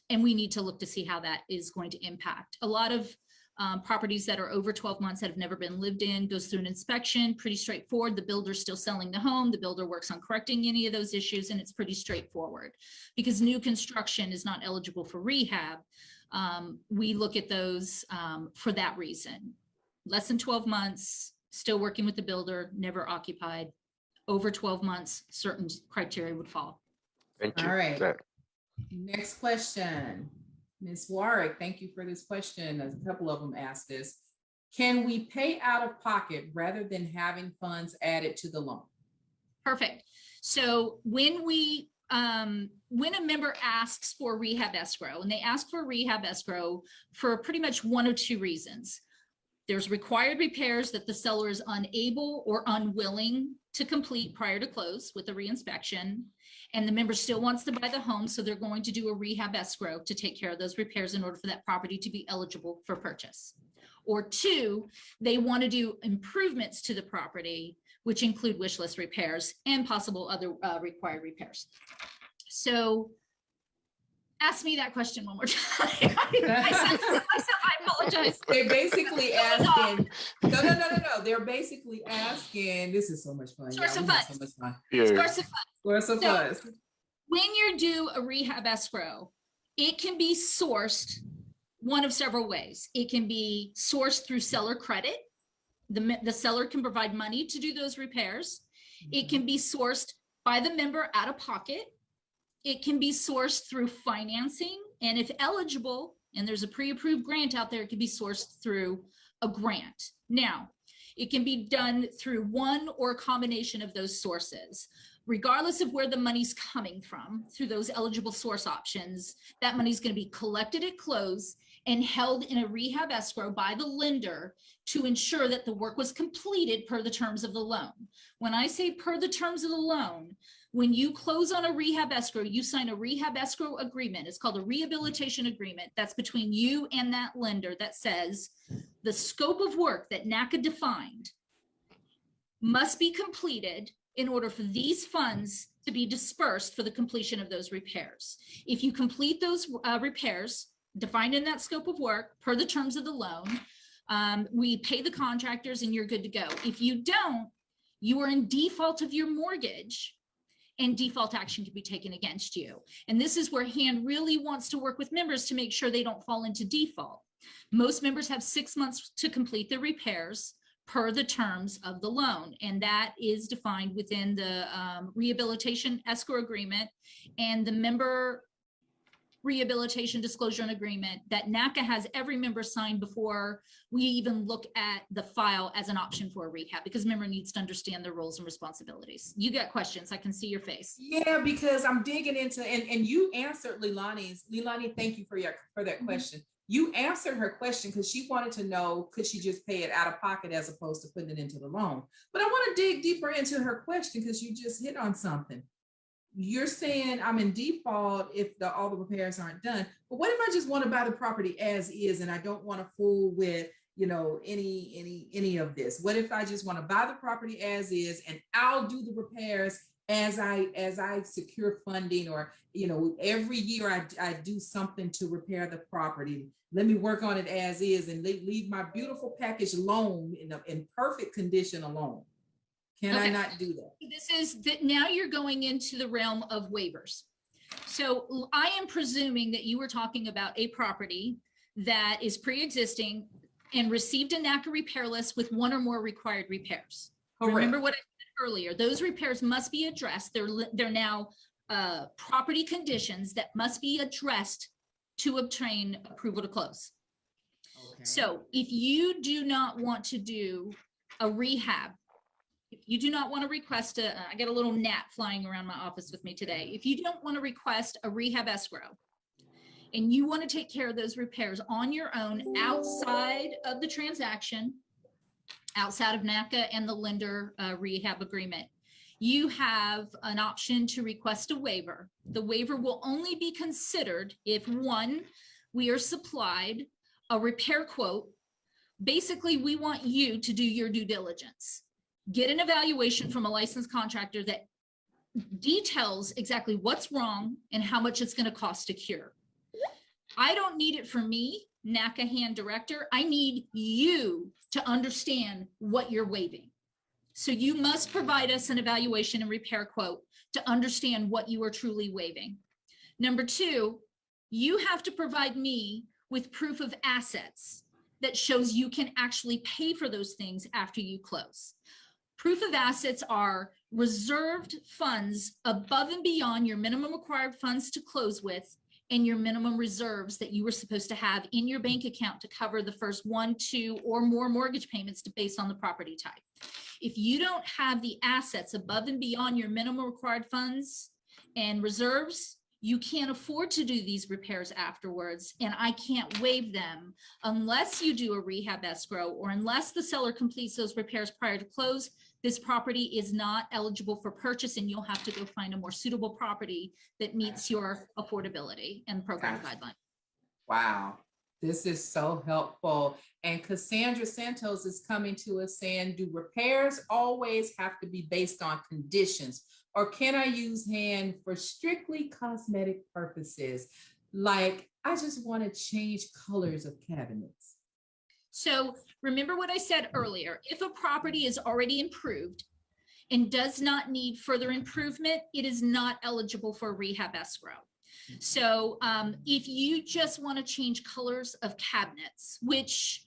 S3: we need to look to see how that is going to impact. A lot of properties that are over 12 months that have never been lived in goes through an inspection, pretty straightforward. The builder's still selling the home. The builder works on correcting any of those issues, and it's pretty straightforward. Because new construction is not eligible for rehab, we look at those for that reason. less than 12 months, still working with the builder, never occupied. Over 12 months, certain criteria would fall.
S1: Thank you.
S2: All right.
S1: That-
S2: Next question. Ms. Warwick, thank you for this question. A couple of them asked this. Can we pay out of pocket rather than having funds added to the loan?
S3: Perfect. So when a member asks for rehab escrow, and they ask for rehab escrow for pretty much one of two reasons. There's required repairs that the seller is unable or unwilling to complete prior to close with a reinspection, and the member still wants to buy the home, so they're going to do a rehab escrow to take care of those repairs in order for that property to be eligible for purchase. Or two, they want to do improvements to the property, which include wish list repairs and possible other required repairs. So ask me that question one more time. I apologize.
S2: They're basically asking, no. They're basically asking, this is so much fun.
S3: Source
S2: y'all.
S3: of
S2: We have
S3: funds.
S2: so much fun.
S1: Yeah.
S3: Source of funds.
S2: Source of
S3: So-
S2: funds.
S3: When you do a rehab escrow, it can be sourced one of several ways. It can be sourced through seller credit. The seller can provide money to do those repairs. It can be sourced by the member out of pocket. It can be sourced through financing. And if eligible, and there's a pre-approved grant out there, it can be sourced through a grant. Now, it can be done through one or a combination of those sources. Regardless of where the money's coming from, through those eligible source options, that money's going to be collected at close and held in a rehab escrow by the lender to ensure that the work was completed per the terms of the loan. When I say per the terms of the loan, when you close on a rehab escrow, you sign a rehab escrow agreement. It's called a rehabilitation agreement. That's between you and that lender that says the scope of work that NACA defined must be completed in order for these funds to be dispersed for the completion of those repairs. If you complete those repairs defined in that scope of work per the terms of the loan, we pay the contractors and you're good to go. If you don't, you are in default of your mortgage and default action can be taken against you. And this is where HAND really wants to work with members to make sure they don't fall into default. Most members have 6 months to complete the repairs per the terms of the loan. And that is defined within the rehabilitation escrow agreement and the member rehabilitation disclosure and agreement that NACA has every member sign before we even look at the file as an option for a rehab, because member needs to understand their roles and responsibilities. You got questions? I can see your face.
S2: Yeah, because I'm digging into, and you answered Leilani's. Leilani, thank you for that question. You answered her question because she wanted to know, could she just pay it out of pocket as opposed to putting it into the loan? But I want to dig deeper into her question because you just hit on something. You're saying I'm in default if all the repairs aren't done. But what if I just want to buy the property as is and I don't want to fool with, any of this? What if I just want to buy the property as is and I'll do the repairs as I secure funding, or every year I do something to repair the property. Let me work on it as is and leave my beautiful package loan in perfect condition alone. Can I not do that?
S3: This is that now you're going into the realm of waivers. So I am presuming that you were talking about a property that is pre-existing and received a NACA repair list with one or more required repairs.
S2: Correct.
S3: Remember what I said earlier, those repairs must be addressed. They're now property conditions that must be addressed to obtain approval to close.
S2: Okay.
S3: So if you do not want to do a rehab, if you do not want to request I got a little gnat flying around my office with me today. If you don't want to request a rehab escrow and you want to take care of those repairs on your own outside of the transaction, outside of NACA and the lender rehab agreement, you have an option to request a waiver. The waiver will only be considered if, one, we are supplied a repair quote. Basically, we want you to do your due diligence. Get an evaluation from a licensed contractor that details exactly what's wrong and how much it's going to cost to cure. I don't need it for me, NACA HAND director. I need you to understand what you're waiving. So you must provide us an evaluation and repair quote to understand what you are truly waiving. Number two, you have to provide me with proof of assets. that shows you can actually pay for those things after you close. Proof of assets are reserved funds above and beyond your minimum required funds to close with, and your minimum reserves that you were supposed to have in your bank account to cover the first 1, 2, or more mortgage payments based on the property type. If you don't have the assets above and beyond your minimum required funds and reserves, you can't afford to do these repairs afterwards, and I can't waive them unless you do a rehab escrow or unless the seller completes those repairs prior to close. This property is not eligible for purchase, and you'll have to go find a more suitable property that meets your affordability and program guideline.
S2: Wow, this is so helpful. And Cassandra Santos is coming to us saying, do repairs always have to be based on conditions, or can I use hand for strictly cosmetic purposes? Like, I just want to change colors of cabinets.
S3: So remember what I said earlier, if a property is already improved and does not need further improvement, it is not eligible for rehab escrow. So if you just want to change colors of cabinets, which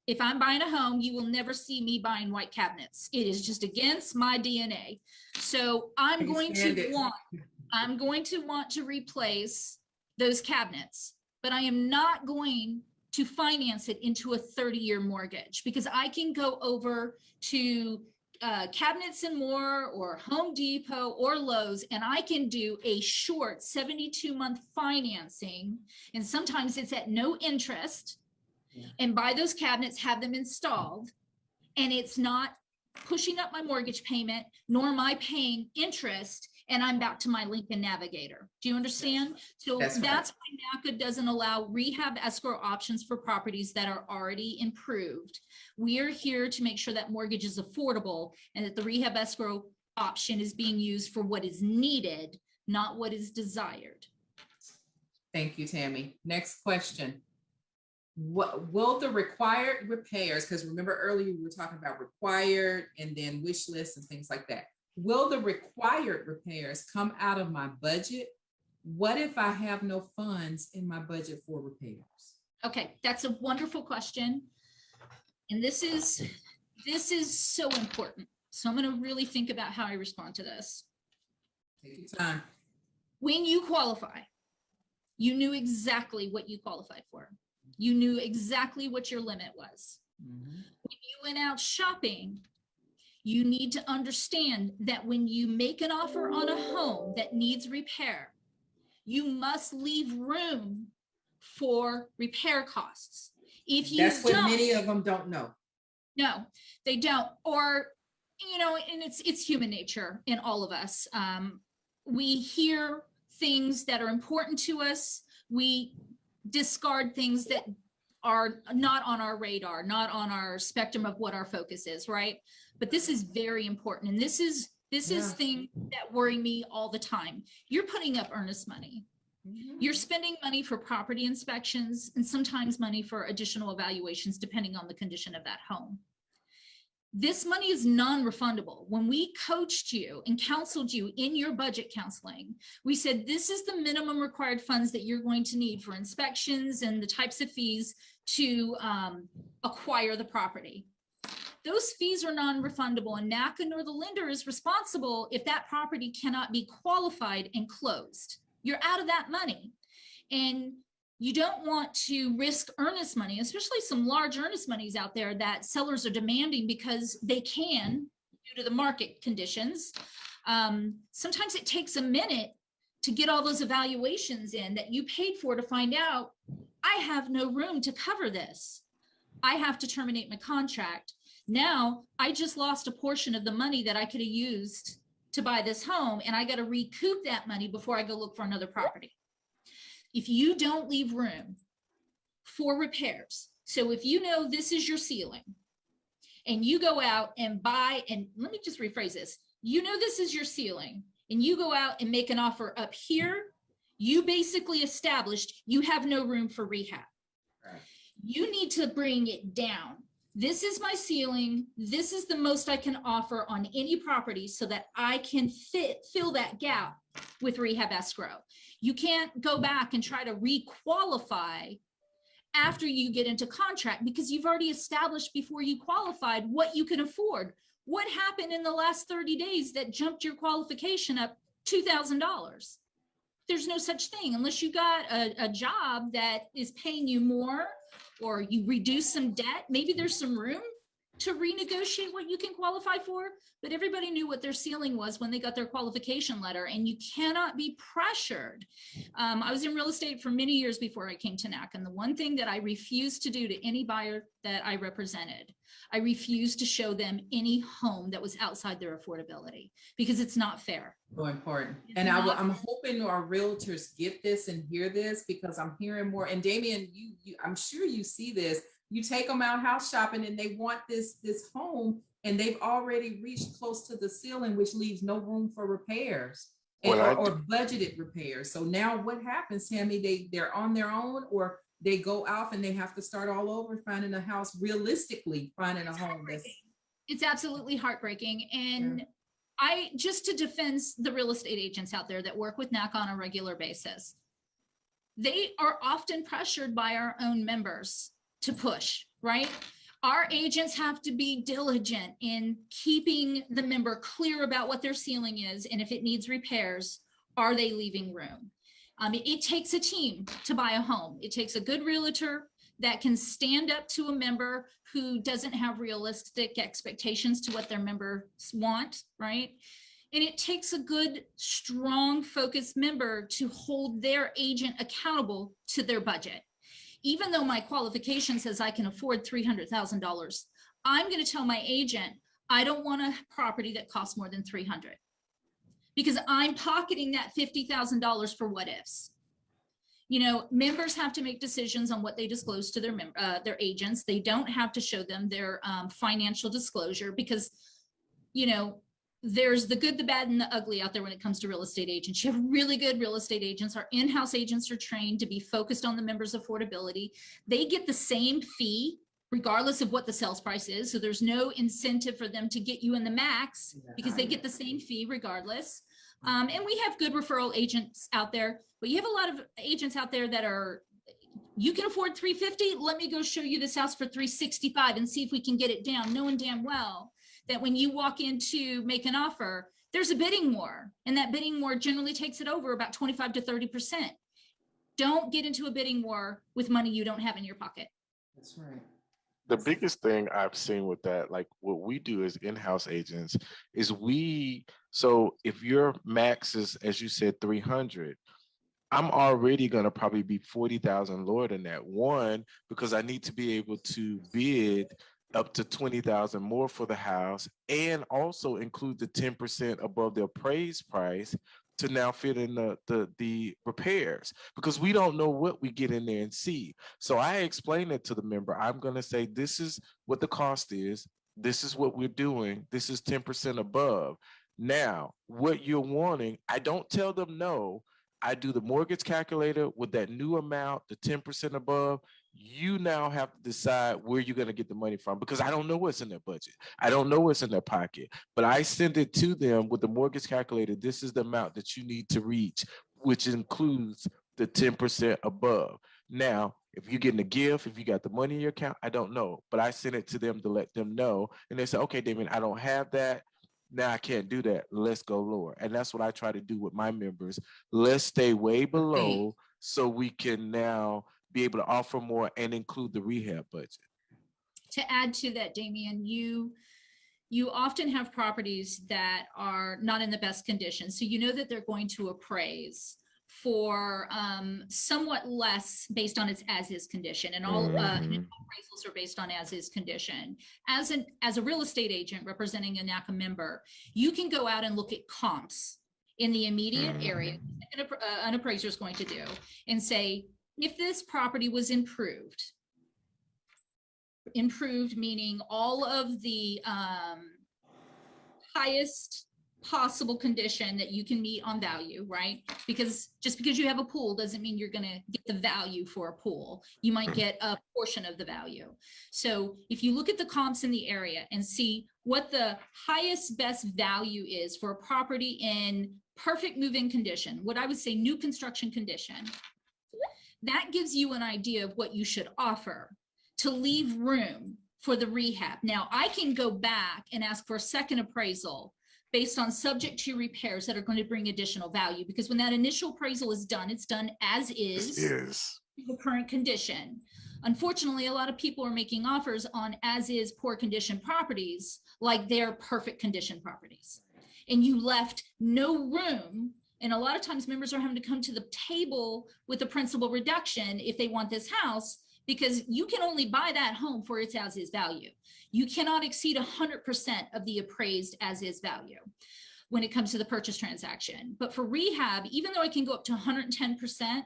S3: if I'm buying a home, you will never see me buying white cabinets. It is just against my DNA. So I'm going to want to replace those cabinets, but I am not going to finance it into a 30-year mortgage, because I can go over to Cabinets and More or Home Depot or Lowe's, and I can do a short 72-month financing, and sometimes it's at no interest, and buy those cabinets, have them installed, and it's not pushing up my mortgage payment, nor am I paying interest, and I'm back to my Lincoln Navigator. Do you understand? So that's why NACA doesn't allow rehab escrow options for properties that are already improved. We are here to make sure that mortgage is affordable and that the rehab escrow option is being used for what is needed, not what is desired.
S2: Thank you, Tammy. Next question. What will the required repairs, because remember earlier we were talking about required and then wish lists and things like that. Will the required repairs come out of my budget? What if I have no funds in my budget for repairs?
S3: Okay, that's a wonderful question. And this is so important. So I'm going to really think about how I respond to this.
S2: Take your time.
S3: When you qualify, you knew exactly what you qualified for. You knew exactly what your limit was. When you went out shopping, you need to understand that when you make an offer on a home that needs repair, you must leave room for repair costs. If you
S2: That's what many of them don't know.
S3: No, they don't. Or, you know, and it's human nature in all of us. We hear things that are important to us. We discard things that are not on our radar, not on our spectrum of what our focus is, right? But this is very important. And this is things that worry me all the time. You're putting up earnest money. You're spending money for property inspections and sometimes money for additional evaluations, depending on the condition of that home. This money is non-refundable. When we coached you and counseled you in your budget counseling, we said, this is the minimum required funds that you're going to need for inspections and the types of fees to acquire the property. Those fees are non-refundable, and NACA nor the lender is responsible if that property cannot be qualified and closed. You're out of that money. And you don't want to risk earnest money, especially some large earnest monies out there that sellers are demanding because they can due to the market conditions. Sometimes it takes a minute to get all those evaluations in that you paid for to find out, I have no room to cover this. I have to terminate my contract. Now I just lost a portion of the money that I could have used to buy this home, and I got to recoup that money before I go look for another property. If you don't leave room for repairs, so if you know this is your ceiling and you go out and buy, and let me just rephrase this, you know this is your ceiling and you go out and make an offer up here, you basically established you have no room for rehab. Right. You need to bring it down. This is my ceiling. This is the most I can offer on any property so that I can fill that gap with rehab escrow. You can't go back and try to requalify after you get into contract, because you've already established before you qualified what you can afford. What happened in the last 30 days that jumped your qualification up $2,000? There's no such thing unless you got a job that is paying you more, or you reduce some debt. Maybe there's some room to renegotiate what you can qualify for, but everybody knew what their ceiling was when they got their qualification letter, and you cannot be pressured. I was in real estate for many years before I came to NAC, and the one thing that I refused to do to any buyer that I represented, I refused to show them any home that was outside their affordability, because it's not fair.
S2: So important.
S3: It's
S2: And
S3: not
S2: I'm hoping our realtors get this and hear this, because I'm hearing more. And Damian, you I'm sure you see this. You take them out house shopping and they want this home, and they've already reached close to the ceiling, which leaves no room for repairs or budgeted repairs. So now what happens, Tammy? They're on their own, or they go off and they have to start all over finding a house, realistically finding a home.
S3: It's absolutely heartbreaking. And I, just to defend the real estate agents out there that work with NAC on a regular basis, they are often pressured by our own members to push, right? Our agents have to be diligent in keeping the member clear about what their ceiling is, and if it needs repairs, are they leaving room? It takes a team to buy a home. It takes a good realtor that can stand up to a member who doesn't have realistic expectations to what their members want, right? And it takes a good, strong, focused member to hold their agent accountable to their budget. Even though my qualification says I can afford $300,000, I'm going to tell my agent, I don't want a property that costs more than $300,000, because I'm pocketing that $50,000 for what ifs. You know, members have to make decisions on what they disclose to their agents. They don't have to show them their financial disclosure, because, you know, there's the good, the bad, and the ugly out there when it comes to real estate agents. You have really good real estate agents. Our in-house agents are trained to be focused on the members' affordability. They get the same fee regardless of what the sales price is. So there's no incentive for them to get you in the max, because they get the same fee regardless. And we have good referral agents out there, but you have a lot of agents out there that are, you can afford $350. Let me go show you this house for $365 and see if we can get it down, knowing damn well that when you walk in to make an offer, there's a bidding war, and that bidding war generally takes it over about 25 to 30%. Don't get into a bidding war with money you don't have in your pocket.
S2: That's right.
S1: The biggest thing I've seen with that, like what we do as in-house agents, is so if your max is, as you said, 300, I'm already going to probably be 40,000 lower than that. One, because I need to be able to bid up to 20,000 more for the house, and also include the 10% above the appraised price to now fit in the repairs, because we don't know what we get in there and see. So I explain it to the member. I'm going to say, this is what the cost is. This is what we're doing. This is 10% above. Now, what you're wanting, I don't tell them no. I do the mortgage calculator with that new amount, the 10% above. You now have to decide where you're going to get the money from, because I don't know what's in their budget. I don't know what's in their pocket, but I send it to them with the mortgage calculator. This is the amount that you need to reach, which includes the 10% above. Now, if you're getting a gift, if you got the money in your account, I don't know, but I send it to them to let them know. And they say, okay, Damian, I don't have that. Now I can't do that. Let's go lower. And that's what I try to do with my members. Let's stay way below so we can now be able to offer more and include the rehab budget.
S3: To add to that, Damian, you often have properties that are not in the best condition. So you know that they're going to appraise for somewhat less based on its as-is condition, and all appraisals are based on as-is condition. As a real estate agent representing a NACA member, you can go out and look at comps in the immediate area, an appraiser is going to do, and say, if this property was improved meaning all of the highest possible condition that you can meet on value, right? Because just because you have a pool doesn't mean you're going to get the value for a pool. You might get a portion of the value. So if you look at the comps in the area and see what the highest best value is for a property in perfect move-in condition, what I would say new construction condition, That gives you an idea of what you should offer to leave room for the rehab. Now, I can go back and ask for a second appraisal based on subject to repairs that are going to bring additional value, because when that initial appraisal is done, it's done as is the current condition. Unfortunately, a lot of people are making offers on as is poor condition properties like they're perfect condition properties. And you left no room. And a lot of times members are having to come to the table with a principal reduction if they want this house, because you can only buy that home for its as is value. You cannot exceed 100% of the appraised as is value when it comes to the purchase transaction. But for rehab, even though I can go up to 110%,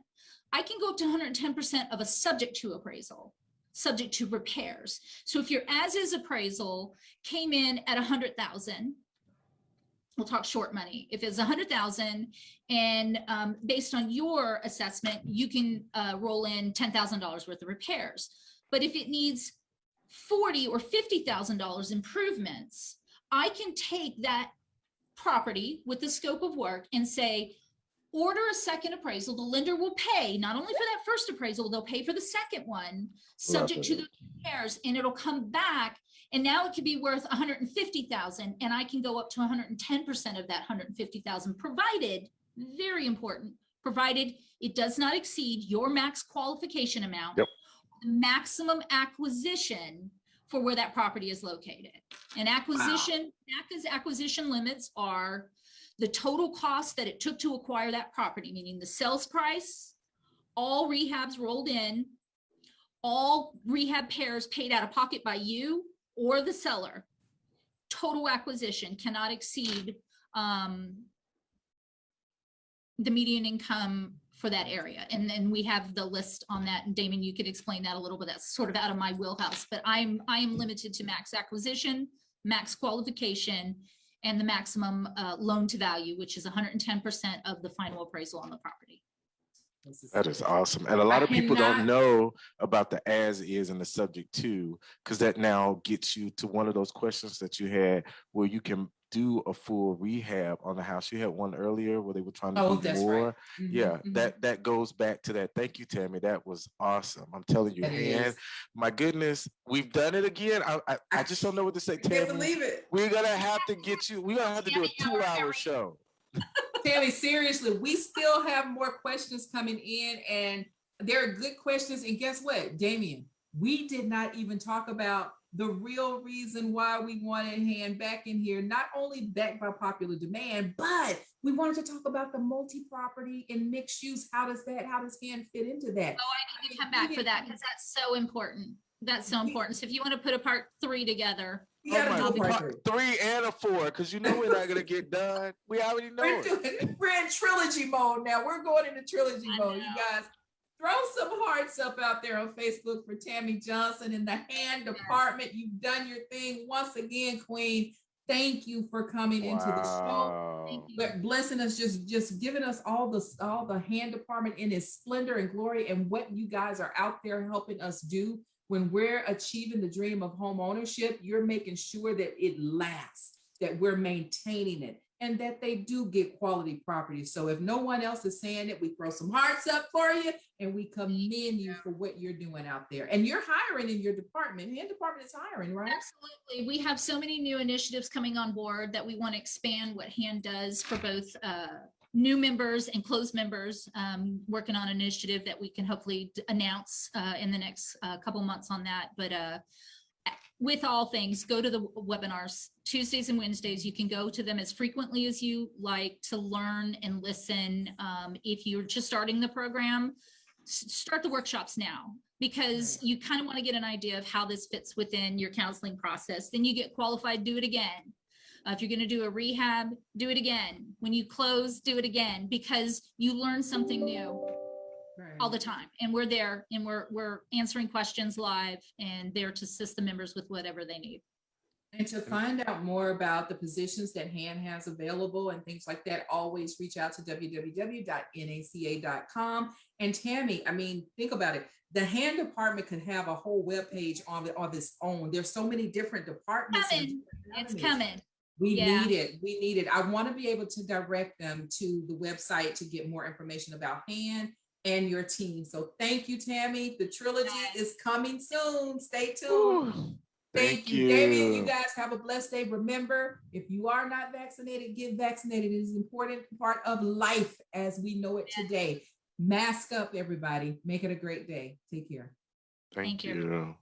S3: I can go up to 110% of a subject to appraisal, subject to repairs. So if your as is appraisal came in at 100,000, we'll talk short money. If it's 100,000 and based on your assessment, you can roll in $10,000 worth of repairs. But if it needs $40,000 or $50,000 improvements, I can take that property with the scope of work and say, order a second appraisal. The lender will pay not only for that first appraisal, they'll pay for the second one, subject to the repairs, and it'll come back. And now it could be worth 150,000, and I can go up to 110% of that 150,000, provided, very important, provided it does not exceed your max qualification amount, the maximum acquisition for where that property is located. And acquisition, NACA's acquisition limits are the total cost that it took to acquire that property, meaning the sales price, all rehabs rolled in, all rehab pairs paid out of pocket by you or the seller. Total acquisition cannot exceed the median income for that area. And then we have the list on that. And Damon, you could explain that a little bit. That's sort of out of my wheelhouse, but I am limited to max acquisition, max qualification, and the maximum loan to value, which is 110% of the final appraisal on the property.
S1: That is awesome. And a lot of people don't know about the as is and the subject to, because that now gets you to one of those questions that you had where you can do a full rehab on the house. You had one earlier where they were trying to do more. Right. Yeah, that goes back to that. Thank you, Tammy. That was awesome. I'm telling you, and my goodness, we've done it again. I just don't know what to say, Tammy. I can't believe it. We're gonna have to get you. We're gonna have to do a 2-hour show.
S2: Tammy, seriously, we still have more questions coming in, and they're good questions. And guess what, Damien? We did not even talk about the real reason why we wanted Han back in here, not only back by popular demand, but we wanted to talk about the multi-property and mixed use. How does Han fit into that?
S3: Oh, I need to come back for that because that's so important. That's so important. So if you want to put a part 3 together.
S2: We gotta do a part
S1: 3 and a 4, because you know we're not gonna get done. We already know
S2: we're in trilogy mode now. We're going into trilogy mode. You guys, throw some hearts up out there on Facebook for Tammy Johnson in the Han department. You've done your thing once again, Queen. Thank you for coming into the show. Thank you for blessing us, just giving us all the Han department in its splendor and glory, and what you guys are out there helping us do. When we're achieving the dream of home ownership, you're making sure that it lasts, that we're maintaining it, and that they do get quality property. So if no one else is saying it, we throw some hearts up for you, and we commend you for what you're doing out there. And you're hiring in your department. Han department is hiring, right?
S3: Absolutely. We have so many new initiatives coming on board that we want to expand what Han does for both new members and closed members, working on an initiative that we can hopefully announce in the next couple months on that. But with all things, go to the webinars Tuesdays and Wednesdays. You can go to them as frequently as you like to learn and listen. If you're just starting the program, start the workshops now, because you kind of want to get an idea of how this fits within your counseling process. Then you get qualified, do it again. If you're going to do a rehab, do it again. When you close, do it again, because you learn something new all the time. And we're there, and we're answering questions live and there to assist the members with whatever they need.
S2: And to find out more about the positions that Han has available and things like that, always reach out to www.naca.com. And Tammy, I mean, think about it. The Han department could have a whole webpage on its own. There's so many different departments.
S3: It's coming.
S2: We need it. We need it. I want to be able to direct them to the website to get more information about Han and your team. So thank you, Tammy. The trilogy is coming soon. Stay tuned.
S1: Ooh,
S2: Thank you, Damien. You guys have a blessed day. Remember, if you are not vaccinated, get vaccinated. It is an important part of life as we know it today. Mask up, everybody. Make it a great day. Take care.
S1: Thank you.